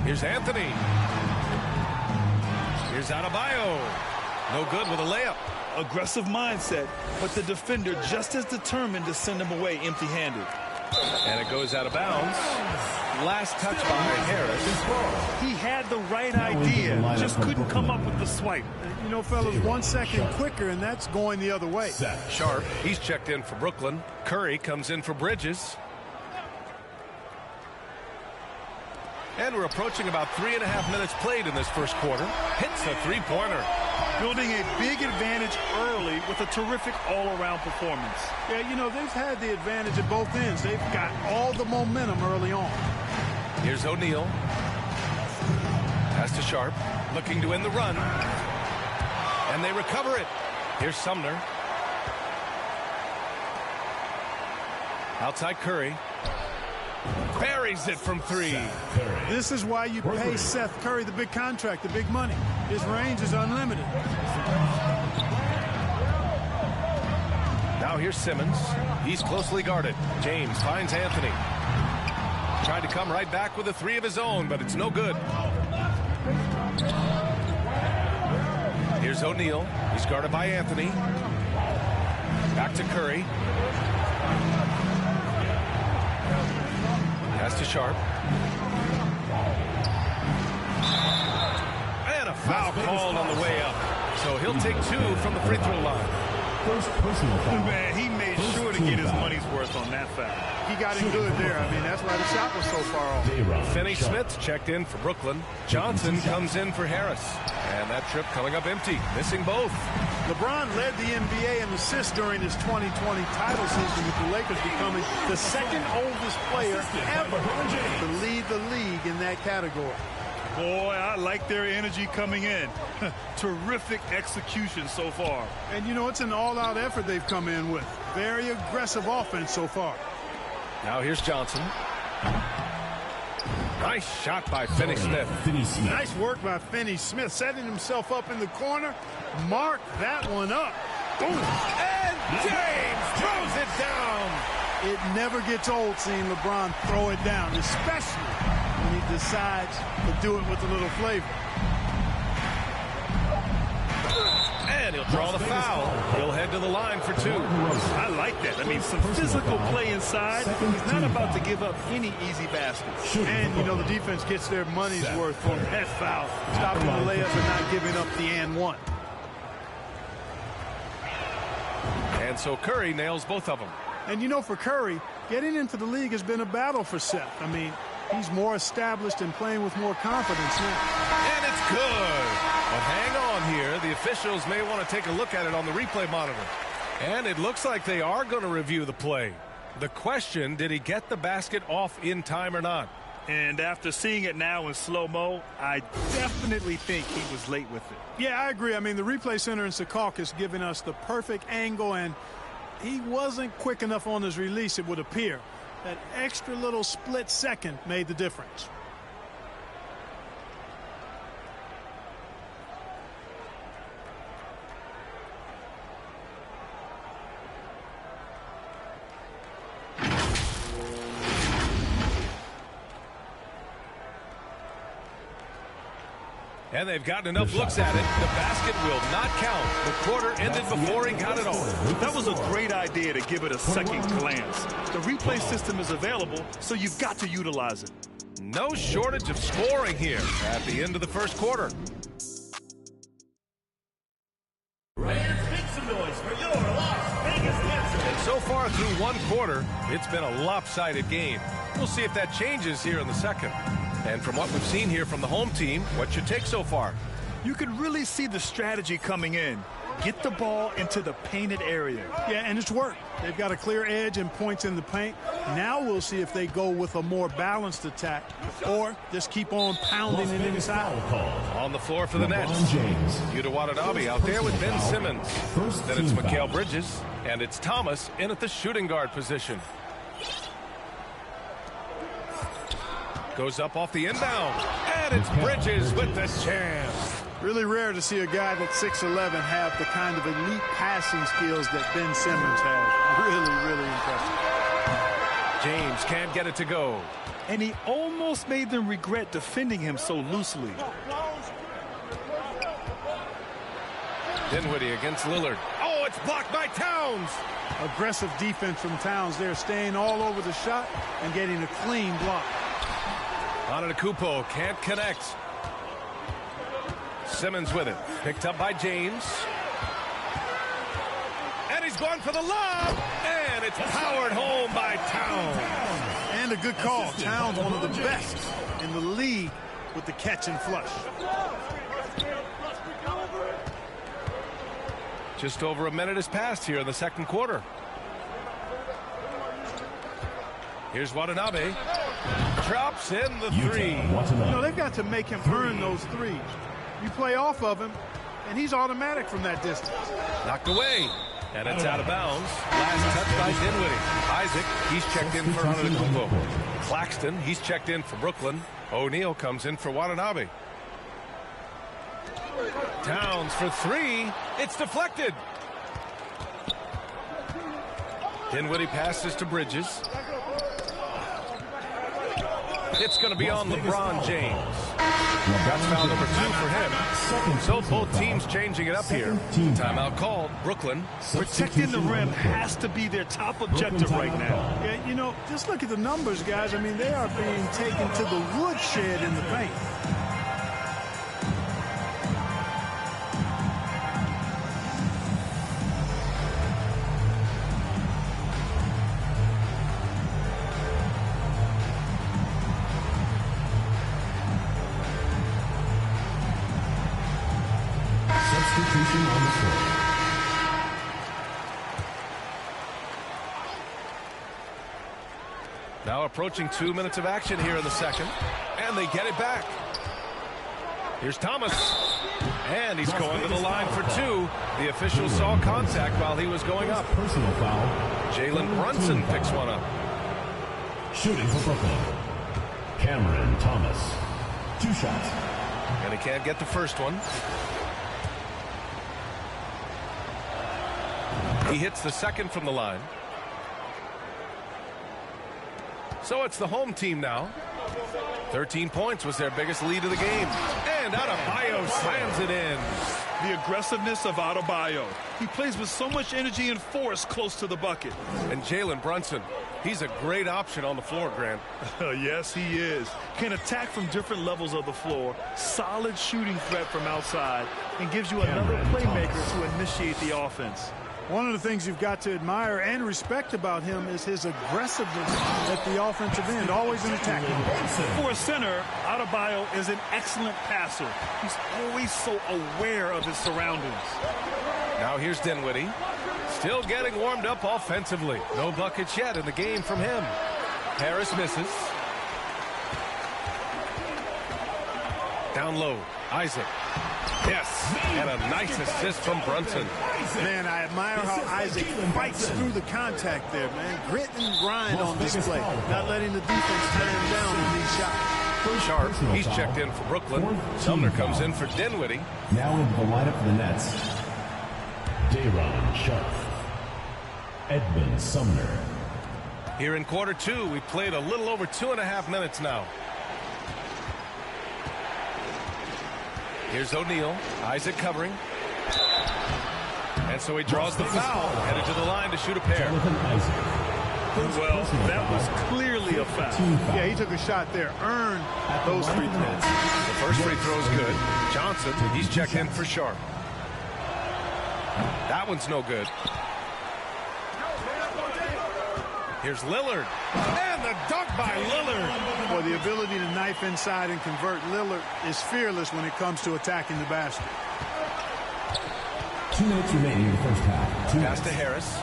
Here's Anthony. Here's Adebayo. No good with a layup. Aggressive mindset, but the defender just as determined to send him away empty-handed. And it goes out of bounds. Last touch by Harris. He had the right idea, just couldn't come up with the swipe. You know, fellas, 1 second quicker, and that's going the other way. Sharp, he's checked in for Brooklyn. Curry comes in for Bridges. And we're approaching about 3.5 minutes played in this first quarter. Hits a three-pointer. Building a big advantage early with a terrific all-around performance. Yeah, you know, they've had the advantage at both ends. They've got all the momentum early on. Here's O'Neal. Pass to Sharp. Looking to end the run. And they recover it. Here's Sumner. Outside Curry. Buries it from 3. This is why you pay Seth Curry the big contract, the big money. His range is unlimited. Now here's Simmons. He's closely guarded. James finds Anthony. Tried to come right back with a 3 of his own, but it's no good. Here's O'Neal. He's guarded by Anthony. Back to Curry. to Sharp. And a foul called on the way up. So he'll take 2 from the free throw line. First personal foul. Man, he made sure to get his money's worth on that foul. He got it good there. I mean, that's why the shot was so far off. Finney Smith checked in for Brooklyn. Johnson comes in for Harris. And that trip coming up empty, missing both. LeBron led the NBA in assists during his 2020 title season, with the Lakers becoming the second oldest player ever to lead the league in that category. Boy, I like their energy coming in. Terrific execution so far. And, you know, it's an all-out effort they've come in with. Very aggressive offense so far. Now here's Johnson. Nice shot by Finney Smith. Nice work by Finney Smith, setting himself up in the corner. Mark that one up. Boom. And James throws it down. It never gets old seeing LeBron throw it down, especially when he decides to do it with a little flavor. And he'll draw the foul. He'll head to the line for 2. I like that. I mean, some physical play inside. He's not about to give up any easy baskets. And, you know, the defense gets their money's worth from that foul, stopping the layup and not giving up the and one. And so Curry nails both of them. And, you know, for Curry, getting into the league has been a battle for Seth. I mean, he's more established and playing with more confidence now. And it's good. But hang on here. The officials may want to take a look at it on the replay monitor. And it looks like they are going to review the play. The question, did he get the basket off in time or not? And after seeing it now in slow-mo, I definitely think he was late with it. Yeah, I agree. I mean, the replay center in Secaucus giving us the perfect angle, and he wasn't quick enough on his release, it would appear. That extra little split second made the difference. And they've gotten enough looks at it. The basket will not count. The quarter ended before he got it all. That was a great idea to give it a second glance. The replay system is available, so you've got to utilize it. No shortage of scoring here at the end of the first quarter. Make some noise for your Las Vegas Dancers. And so far through one quarter, it's been a lopsided game. We'll see if that changes here in the second. And from what we've seen here from the home team, what's your take so far? You can really see the strategy coming in. Get the ball into the painted area. Yeah, and it's worked. They've got a clear edge and points in the paint. Now we'll see if they go with a more balanced attack or just keep on pounding it inside. On the floor for the Nets, Yuta Watanabe out there with Ben Simmons. Then it's Mikal Bridges, and it's Thomas in at the shooting guard position. Goes up off the inbound, and it's Bridges with the jam. Really rare to see a guy that's 6'11" have the kind of elite passing skills that Ben Simmons has. Really, really impressive. James can't get it to go. And he almost made them regret defending him so loosely. Dinwiddie against Lillard. Oh, it's blocked by Towns. Aggressive defense from Towns there, staying all over the shot and getting a clean block. Antetokounmpo can't connect. Simmons with it. Picked up by James. And he's going for the lob. And it's powered home by Towns. And a good call. Towns, one of the best in the league with the catch and flush. Just over a minute has passed here in the second quarter. Here's Watanabe. Drops in the three. You know, they've got to make him earn those threes. You play off of him, and he's automatic from that distance. Knocked away. And it's out of bounds. Last touch by Dinwiddie. Isaac, he's checked in for Antetokounmpo. Claxton, he's checked in for Brooklyn. O'Neal comes in for Watanabe. Towns for three. It's deflected. Dinwiddie passes to Bridges. It's going to be on LeBron James. That's foul number 2 for him. So both teams changing it up here. Timeout called. Brooklyn. Protecting the rim has to be their top objective right now. Yeah, you know, just look at the numbers, guys. I mean, they are being taken to the woodshed in the paint. Substitution on the floor. Now approaching 2 minutes of action here in the second. And they get it back. Here's Thomas. And he's going to the line for 2. The official saw contact while he was going up. Personal foul. Jalen Brunson picks one up. Shooting for Brooklyn. Cameron Thomas. 2 shots. And he can't get the first one. He hits the second from the line. So it's the home team now. 13 points was their biggest lead of the game. And Adebayo slams it in. The aggressiveness of Adebayo. He plays with so much energy and force close to the bucket. And Jalen Brunson, he's a great option on the floor, Grant. Yes, he is. Can attack from different levels of the floor. Solid shooting threat from outside. And gives you another playmaker to initiate the offense. One of the things you've got to admire and respect about him is his aggressiveness at the offensive end, always in attacking. For a center, Adebayo is an excellent passer. He's always so aware of his surroundings. Now here's Dinwiddie. Still getting warmed up offensively. No buckets yet in the game from him. Harris misses. Down low, Isaac. Yes, and a nice assist from Brunson. Man, I admire how Isaac fights through the contact there, man. Grit and grind on display. Not letting the defense tear him down on these shots. Sharp, he's checked in for Brooklyn. Sumner comes in for Dinwiddie. Now into the lineup for the Nets. Day'Ron Sharp. Edmund Sumner. Here in quarter 2, we played a little over 2.5 minutes now. Here's O'Neal. Isaac covering. And so he draws the foul. Headed to the line to shoot a pair. Well, that was clearly a foul. Yeah, he took a shot there. Earned those free throws. The first free throw's good. Johnson, he's checked in for Sharp. That one's no good. Here's Lillard. And the dunk by Lillard. Boy, the ability to knife inside and convert. Lillard is fearless when it comes to attacking the basket. 2 minutes remaining in the first half. Pass to Harris.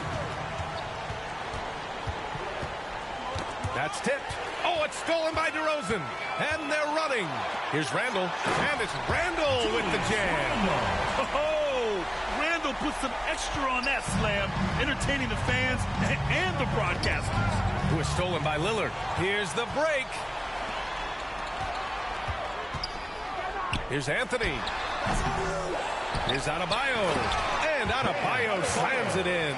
That's tipped. Oh, it's stolen by DeRozan. And they're running. Here's Randall. And it's Randall with the jam. Oh, Randall put some extra on that slam, entertaining the fans and the broadcasters. Who was stolen by Lillard. Here's the break. Here's Anthony. Here's Adebayo. And Adebayo slams it in.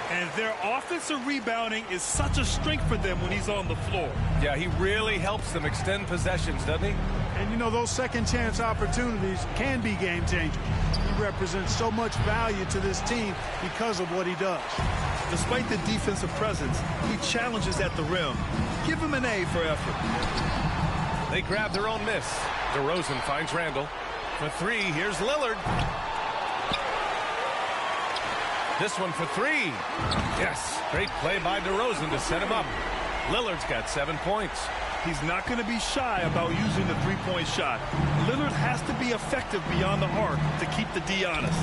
And their offensive rebounding is such a strength for them when he's on the floor. Yeah, he really helps them extend possessions, doesn't he? And, you know, those second chance opportunities can be game changers. He represents so much value to this team because of what he does. Despite the defensive presence, he challenges at the rim. Give him an A for effort. They grab their own miss. DeRozan finds Randall. For 3, here's Lillard. This one for 3. Yes, great play by DeRozan to set him up. Lillard's got 7 points. He's not going to be shy about using the three-point shot. Lillard has to be effective beyond the arc to keep the D honest.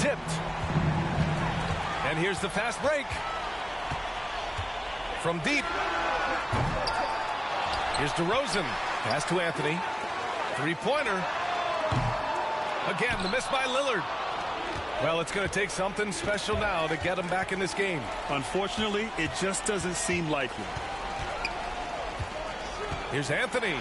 Tipped. And here's the fast break. From deep. Here's DeRozan. Pass to Anthony. Three-pointer. Again, the miss by Lillard. Well, it's going to take something special now to get him back in this game. Unfortunately, it just doesn't seem likely. Here's Anthony.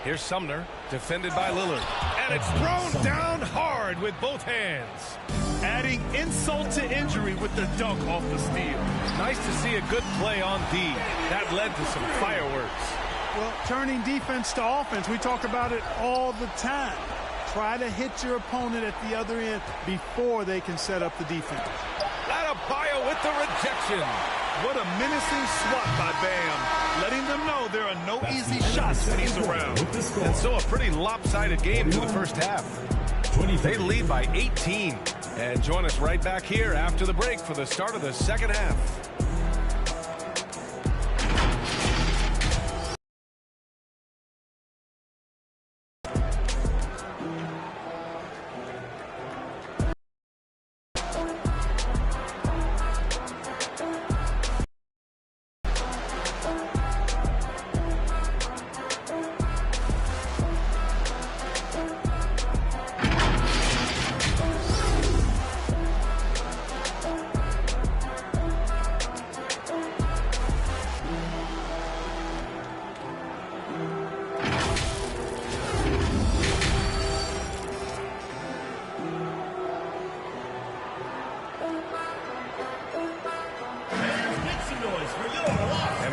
Here's Sumner, defended by Lillard. And it's thrown down hard with both hands. Adding insult to injury with the dunk off the steal. Nice to see a good play on D. That led to some fireworks. Well, turning defense to offense, we talk about it all the time. Try to hit your opponent at the other end before they can set up the defense. Adebayo with the rejection. What a menacing swat by Bam, letting them know there are no easy shots when he's around. And so a pretty lopsided game through the first half. They lead by 18. And join us right back here after the break for the start of the second half.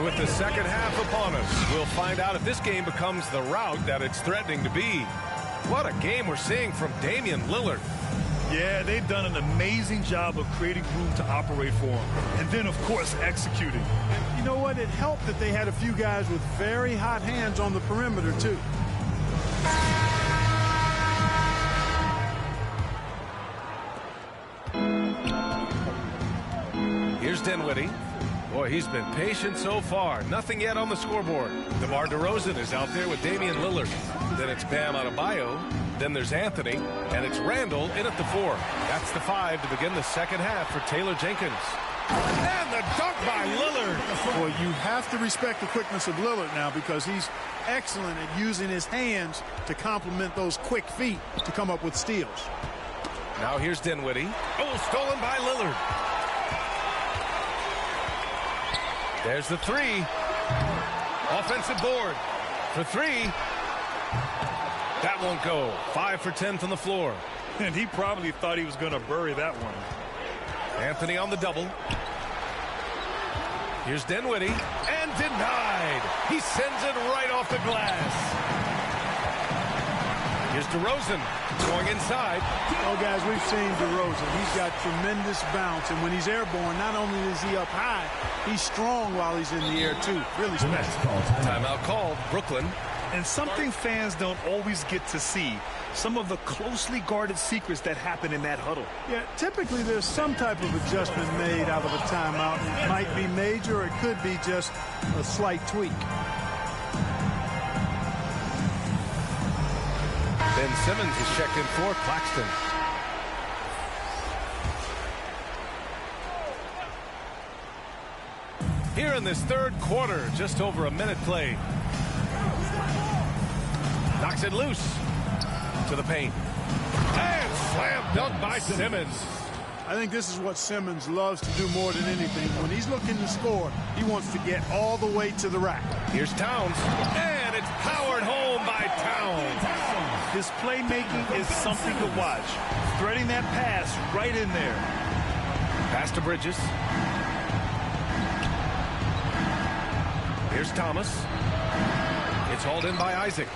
With the second half upon us, we'll find out if this game becomes the rout that it's threatening to be. What a game we're seeing from Damian Lillard. Yeah, they've done an amazing job of creating room to operate for him. And then, of course, executing. You know what? It helped that they had a few guys with very hot hands on the perimeter, too. Here's Dinwiddie. Boy, he's been patient so far. Nothing yet on the scoreboard. DeMar DeRozan is out there with Damian Lillard. Then it's Bam Adebayo. Then there's Anthony. And it's Randall in at the 4. That's the 5 to begin the second half for Taylor Jenkins. And the dunk by Lillard. Well, you have to respect the quickness of Lillard now because he's excellent at using his hands to complement those quick feet to come up with steals. Now here's Dinwiddie. Oh, stolen by Lillard. There's the 3. Offensive board for 3. That won't go. 5 for 10 from the floor. And he probably thought he was going to bury that one. Anthony on the double. Here's Dinwiddie. And denied. He sends it right off the glass. Here's DeRozan going inside. Oh, guys, we've seen DeRozan. He's got tremendous bounce. And when he's airborne, not only is he up high, he's strong while he's in the air, too. Really special. Timeout called. Brooklyn. And something fans don't always get to see. Some of the closely guarded secrets that happen in that huddle. Yeah, typically there's some type of adjustment made out of a timeout. It might be major or it could be just a slight tweak. Ben Simmons is checked in for Claxton. Here in this third quarter, just over a minute played. Knocks it loose to the paint. And slam dunk by Simmons. I think this is what Simmons loves to do more than anything. When he's looking to score, he wants to get all the way to the rack. Here's Towns. And it's powered home by Towns. His playmaking is something to watch. Threading that pass right in there. Pass to Bridges. Here's Thomas. It's hauled in by Isaac.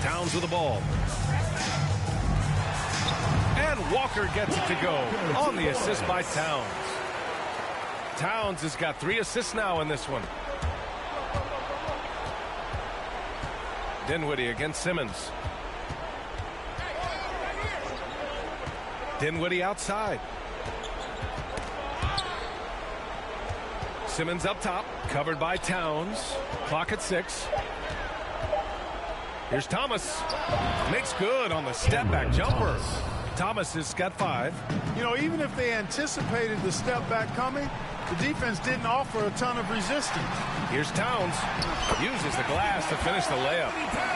Towns with the ball. And Walker gets it to go on the assist by Towns. Towns has got 3 assists now in this one. Dinwiddie against Simmons. Dinwiddie outside. Simmons up top, covered by Towns. Clock at 6. Here's Thomas. Makes good on the step-back jumper. Thomas has got 5. You know, even if they anticipated the step back coming, the defense didn't offer a ton of resistance. Here's Towns. Uses the glass to finish the layup.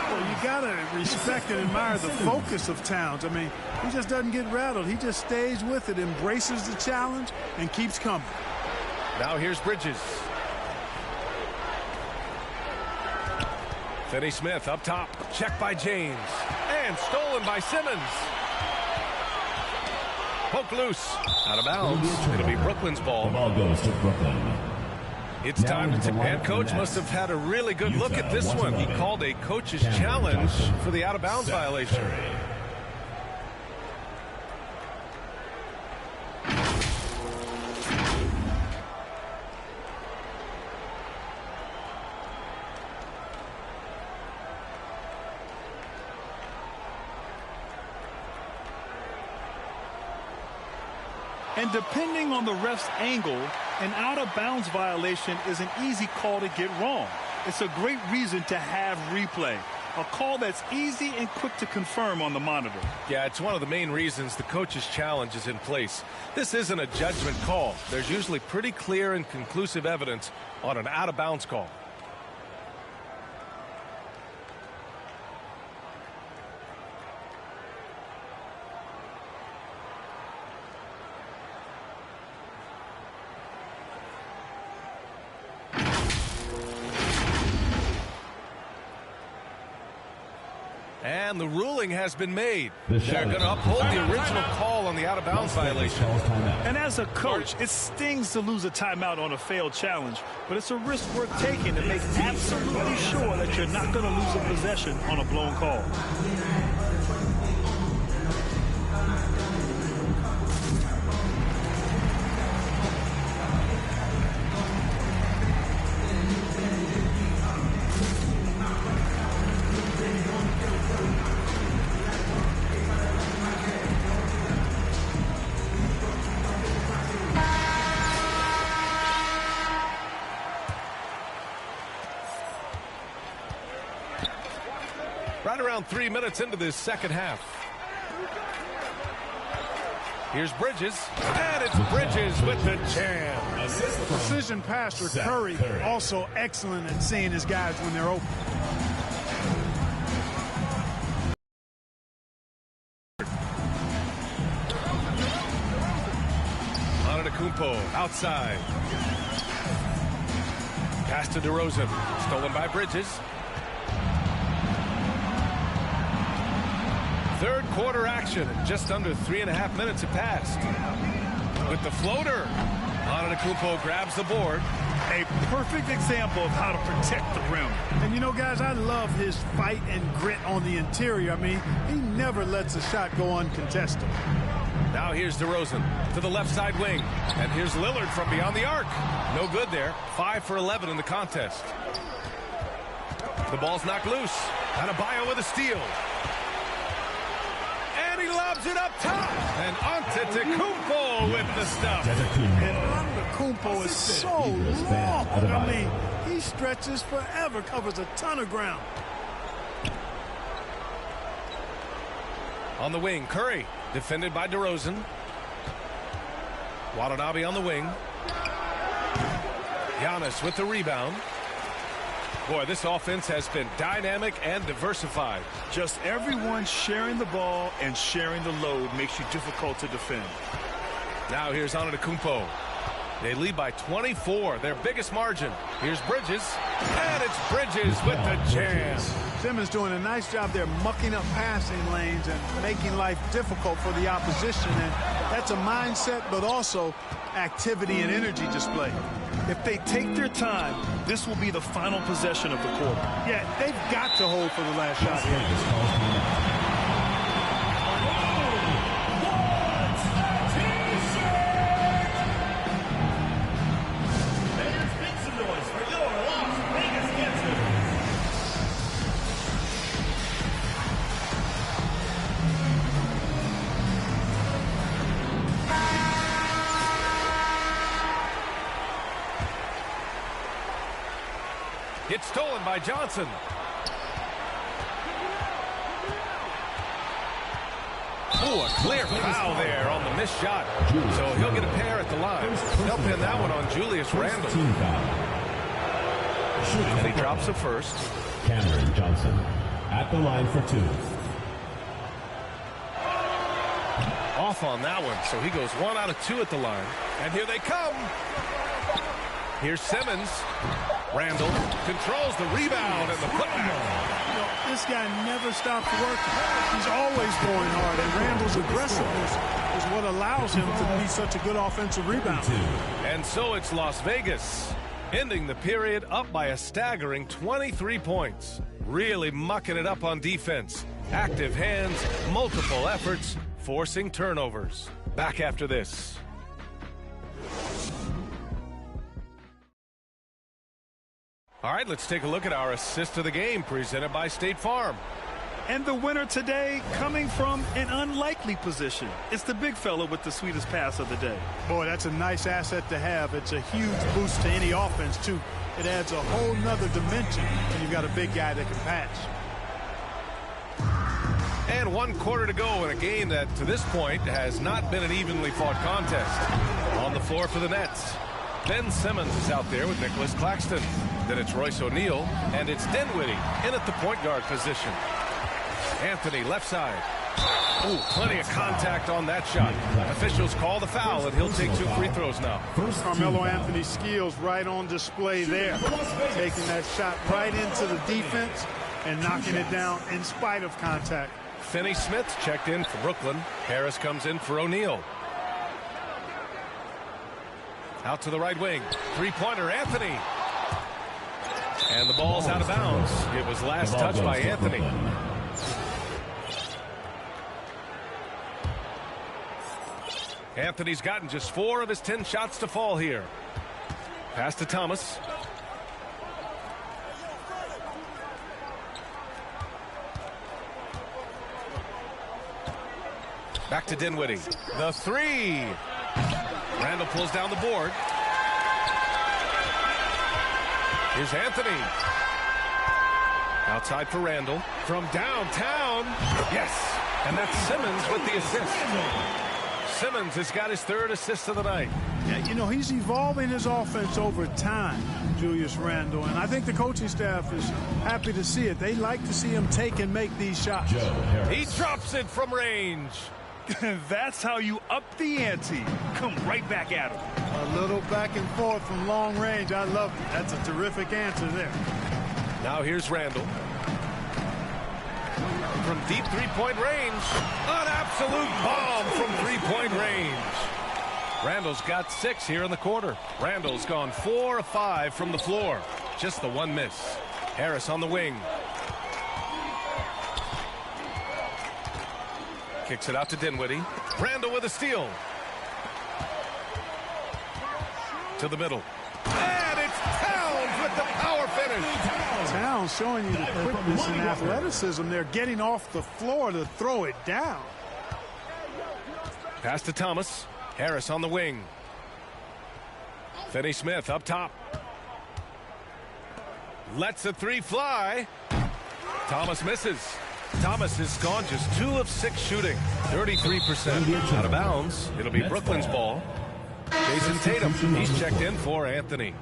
Well, you got to respect and admire the focus of Towns. I mean, he just doesn't get rattled. He just stays with it, embraces the challenge, and keeps coming. Now here's Bridges. Finney-Smith up top. Checked by James. And stolen by Simmons. Poke loose. Out of bounds. It'll be Brooklyn's ball. The ball goes to Brooklyn. It's time to tip. Head coach must have had a really good look at this one. He called a coach's challenge for the out-of-bounds violation. And depending on the ref's angle, an out-of-bounds violation is an easy call to get wrong. It's a great reason to have replay. A call that's easy and quick to confirm on the monitor. Yeah, it's one of the main reasons the coach's challenge is in place. This isn't a judgment call. There's usually pretty clear and conclusive evidence on an out-of-bounds call. And the ruling has been made. They're going to uphold the original call on the out-of-bounds violation. And as a coach, it stings to lose a timeout on a failed challenge, but it's a risk worth taking to make absolutely sure that you're not going to lose a possession on a blown call. Right around 3 minutes into this second half. Here's Bridges, and it's Bridges with the jam. Precision passer Curry, also excellent at seeing his guys when they're open. Antetokounmpo outside. Pass to DeRozan, stolen by Bridges. Third quarter action. Just under 3.5 minutes have passed. With the floater, Antetokounmpo grabs the board. A perfect example of how to protect the rim. And you know, guys, I love his fight and grit on the interior. I mean, he never lets a shot go uncontested. Now here's DeRozan to the left side wing. And here's Lillard from beyond the arc. No good there. 5 for 11 in the contest. The ball's knocked loose. Adebayo with a steal. And he lobs it up top. And Antetokounmpo with the stuff. And Antetokounmpo is so long. I mean, he stretches forever, covers a ton of ground. On the wing, Curry, defended by DeRozan. Watanabe on the wing. Giannis with the rebound. Boy, this offense has been dynamic and diversified. Just everyone sharing the ball and sharing the load makes you difficult to defend. Now here's Antetokounmpo. They lead by 24, their biggest margin. Here's Bridges, and it's Bridges with the jam. Simmons doing a nice job there mucking up passing lanes and making life difficult for the opposition. And that's a mindset, but also activity and energy display. If they take their time, this will be the final possession of the quarter. Yeah, they've got to hold for the last shot here. It's stolen by Johnson. Oh, a clear foul there on the missed shot. So he'll get a pair at the line. They'll pin that one on Julius Randle. And he drops the first. Cameron Johnson at the line for 2. Off on that one, so he goes 1 out of 2 at the line. And here they come. Here's Simmons. Randall controls the rebound and the putback. You know, this guy never stops working. He's always going hard, and Randall's aggressiveness is what allows him to be such a good offensive rebounder. And so it's Las Vegas, ending the period up by a staggering 23 points. Really mucking it up on defense. Active hands, multiple efforts, forcing turnovers. Back after this. All right, let's take a look at our assist of the game presented by State Farm. And the winner today coming from an unlikely position. It's the big fella with the sweetest pass of the day. Boy, that's a nice asset to have. It's a huge boost to any offense, too. It adds a whole nother dimension when you've got a big guy that can pass. And 1 quarter to go in a game that, to this point, has not been an evenly fought contest. On the floor for the Nets, Ben Simmons is out there with Nicholas Claxton. Then it's Royce O'Neal, and it's Dinwiddie in at the point guard position. Anthony, left side. Ooh, plenty of contact on that shot. Officials call the foul, and he'll take 2 free throws now. Carmelo Anthony's skills right on display there. Taking that shot right into the defense and knocking it down in spite of contact. Finney Smith checked in for Brooklyn. Harris comes in for O'Neal. Out to the right wing. Three-pointer, Anthony. And the ball's out of bounds. It was last touched by Anthony. Anthony's gotten just 4 of his 10 shots to fall here. Pass to Thomas. Back to Dinwiddie. The 3. Randall pulls down the board. Here's Anthony. Outside for Randall. From downtown. Yes. And that's Simmons with the assist. Simmons has got his 3rd assist of the night. Yeah, you know, he's evolving his offense over time, Julius Randle. And I think the coaching staff is happy to see it. They like to see him take and make these shots. He drops it from range. That's how you up the ante. Come right back at him. A little back and forth from long range. I love it. That's a terrific answer there. Now here's Randall. From deep three-point range. An absolute bomb from three-point range. Randall's got 6 here in the quarter. Randall's gone 4 of 5 from the floor. Just the 1 miss. Harris on the wing. Kicks it out to Dinwiddie. Randall with a steal. To the middle. And it's Towns with the power finish. Towns showing you the quickness and athleticism. They're getting off the floor to throw it down. Pass to Thomas. Harris on the wing. Finney Smith up top. Lets a 3 fly. Thomas misses. Thomas has gone just 2 of 6 shooting. 33% out of bounds. It'll be Brooklyn's ball. Jason Tatum, he's checked in for Anthony.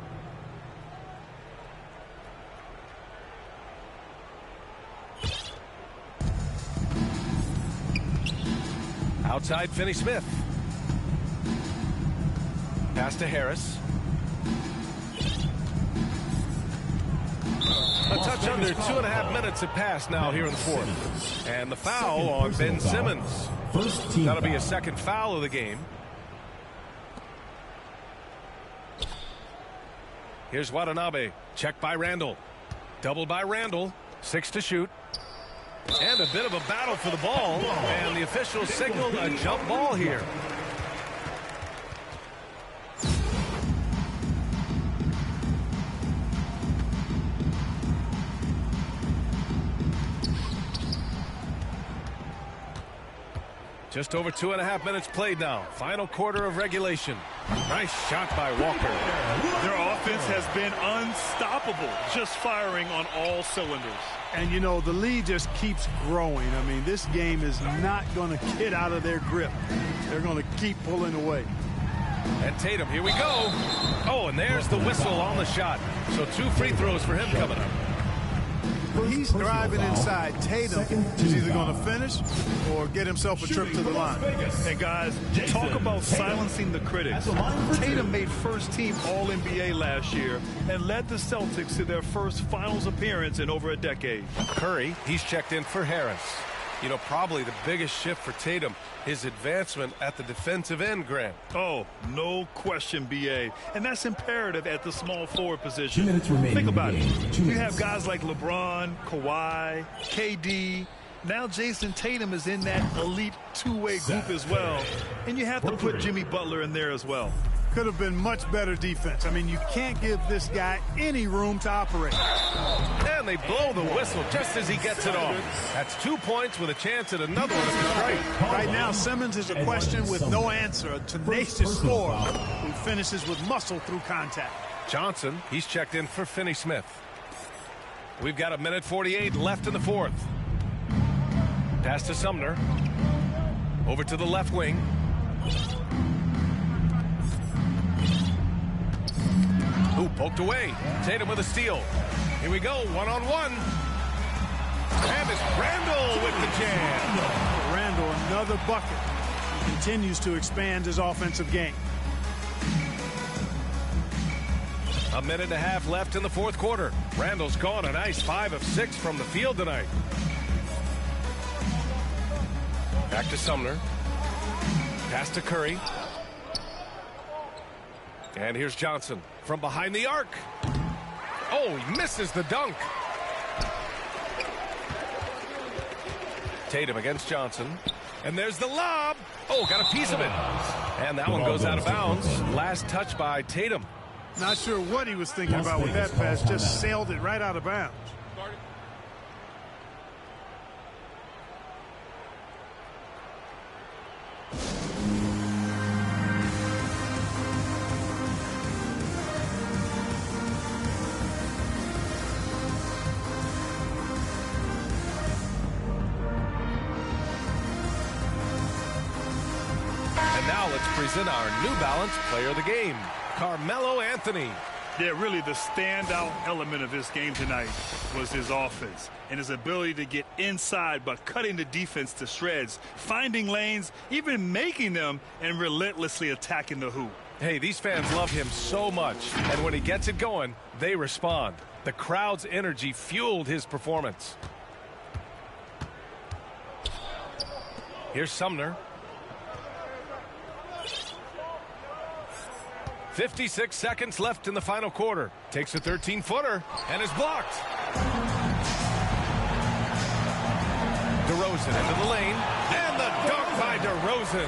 Outside Finney Smith. Pass to Harris. A touch under 2.5 minutes have passed now here in the 4th. And the foul on Ben Simmons. That'll be a 2nd foul of the game. Here's Watanabe. Checked by Randall. Doubled by Randall. 6 to shoot. And a bit of a battle for the ball. And the officials signaled a jump ball here. Just over 2.5 minutes played now. Final quarter of regulation. Nice shot by Walker. Their offense has been unstoppable, just firing on all cylinders. And, you know, the lead just keeps growing. I mean, this game is not going to get out of their grip. They're going to keep pulling away. And Tatum, here we go. Oh, and there's the whistle on the shot. So 2 free throws for him coming up. He's driving inside. Tatum is either going to finish or get himself a trip to the line. Hey, guys, talk about silencing the critics. Tatum made first-team All-NBA last year and led the Celtics to their first finals appearance in over a decade. Curry, he's checked in for Harris. You know, probably the biggest shift for Tatum, his advancement at the defensive end, Grant. Oh, no question, B.A. And that's imperative at the small forward position. 2 minutes remaining. Think about it. You You have guys like LeBron, Kawhi, KD. Now Jason Tatum is in that elite two-way group as well. And you have to put Jimmy Butler in there as well. Could have been much better defense. I mean, you can't give this guy any room to operate. And they blow the whistle just as he gets it off. That's 2 points with a chance at another one at the strike. Right now, Simmons is a question with no answer. A tenacious scorer who finishes with muscle through contact. Johnson, he's checked in for Finney-Smith. We've got 1:48 left in the fourth. Pass to Sumner. Over to the left wing. Ooh, poked away. Tatum with a steal. Here we go, one-on-one. And it's Randall with the jam. Randall, another bucket. He continues to expand his offensive game. 1.5 minutes left in the fourth quarter. Randall's gone a nice 5 of 6 from the field tonight. Back to Sumner. Pass to Curry. And here's Johnson from behind the arc. Oh, he misses the dunk. Tatum against Johnson. And there's the lob. Oh, got a piece of it. And that one goes out of bounds. Last touch by Tatum. Not sure what he was thinking about with that pass. Just sailed it right out of bounds. Now let's present our New Balance player of the game, Carmelo Anthony. Yeah, really the standout element of this game tonight was his offense and his ability to get inside by cutting the defense to shreds, finding lanes, even making them, and relentlessly attacking the hoop. Hey, these fans love him so much, and when he gets it going, they respond. The crowd's energy fueled his performance. Here's Sumner. 56 seconds left in the final quarter. Takes a 13-footer and is blocked. DeRozan into the lane. And the dunk by DeRozan.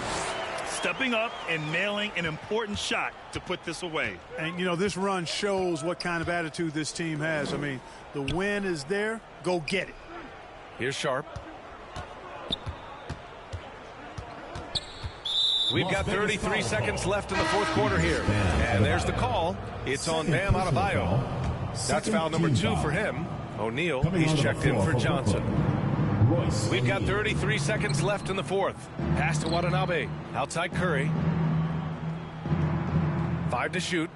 Stepping up and nailing an important shot to put this away. And, you know, this run shows what kind of attitude this team has. I mean, the win is there. Go get it. Here's Sharp. We've got 33 seconds left in the fourth quarter here. And there's the call. It's on Bam Adebayo. That's foul number 2 for him. O'Neal, he's checked in for Johnson. We've got 33 seconds left in the fourth. Pass to Watanabe. Outside Curry. 5 to shoot.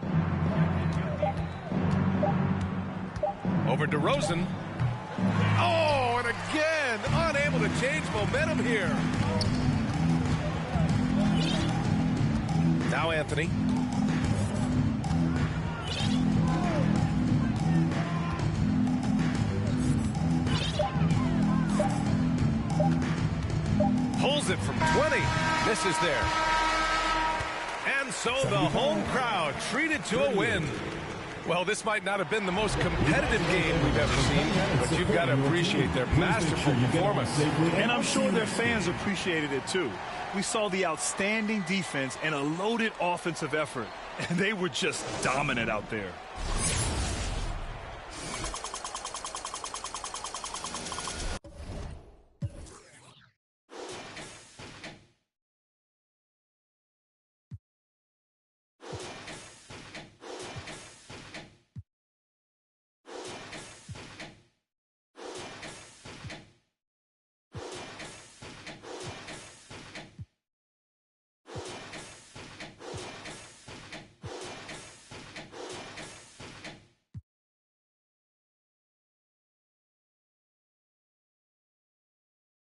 Over DeRozan. Oh, and again, unable to change momentum here. Now Anthony. Pulls it from 20. Misses there. And so the home crowd treated to a win. Well, this might not have been the most competitive game we've ever seen, but you've got to appreciate their masterful performance. And I'm sure their fans appreciated it too. We saw the outstanding defense and a loaded offensive effort, and they were just dominant out there.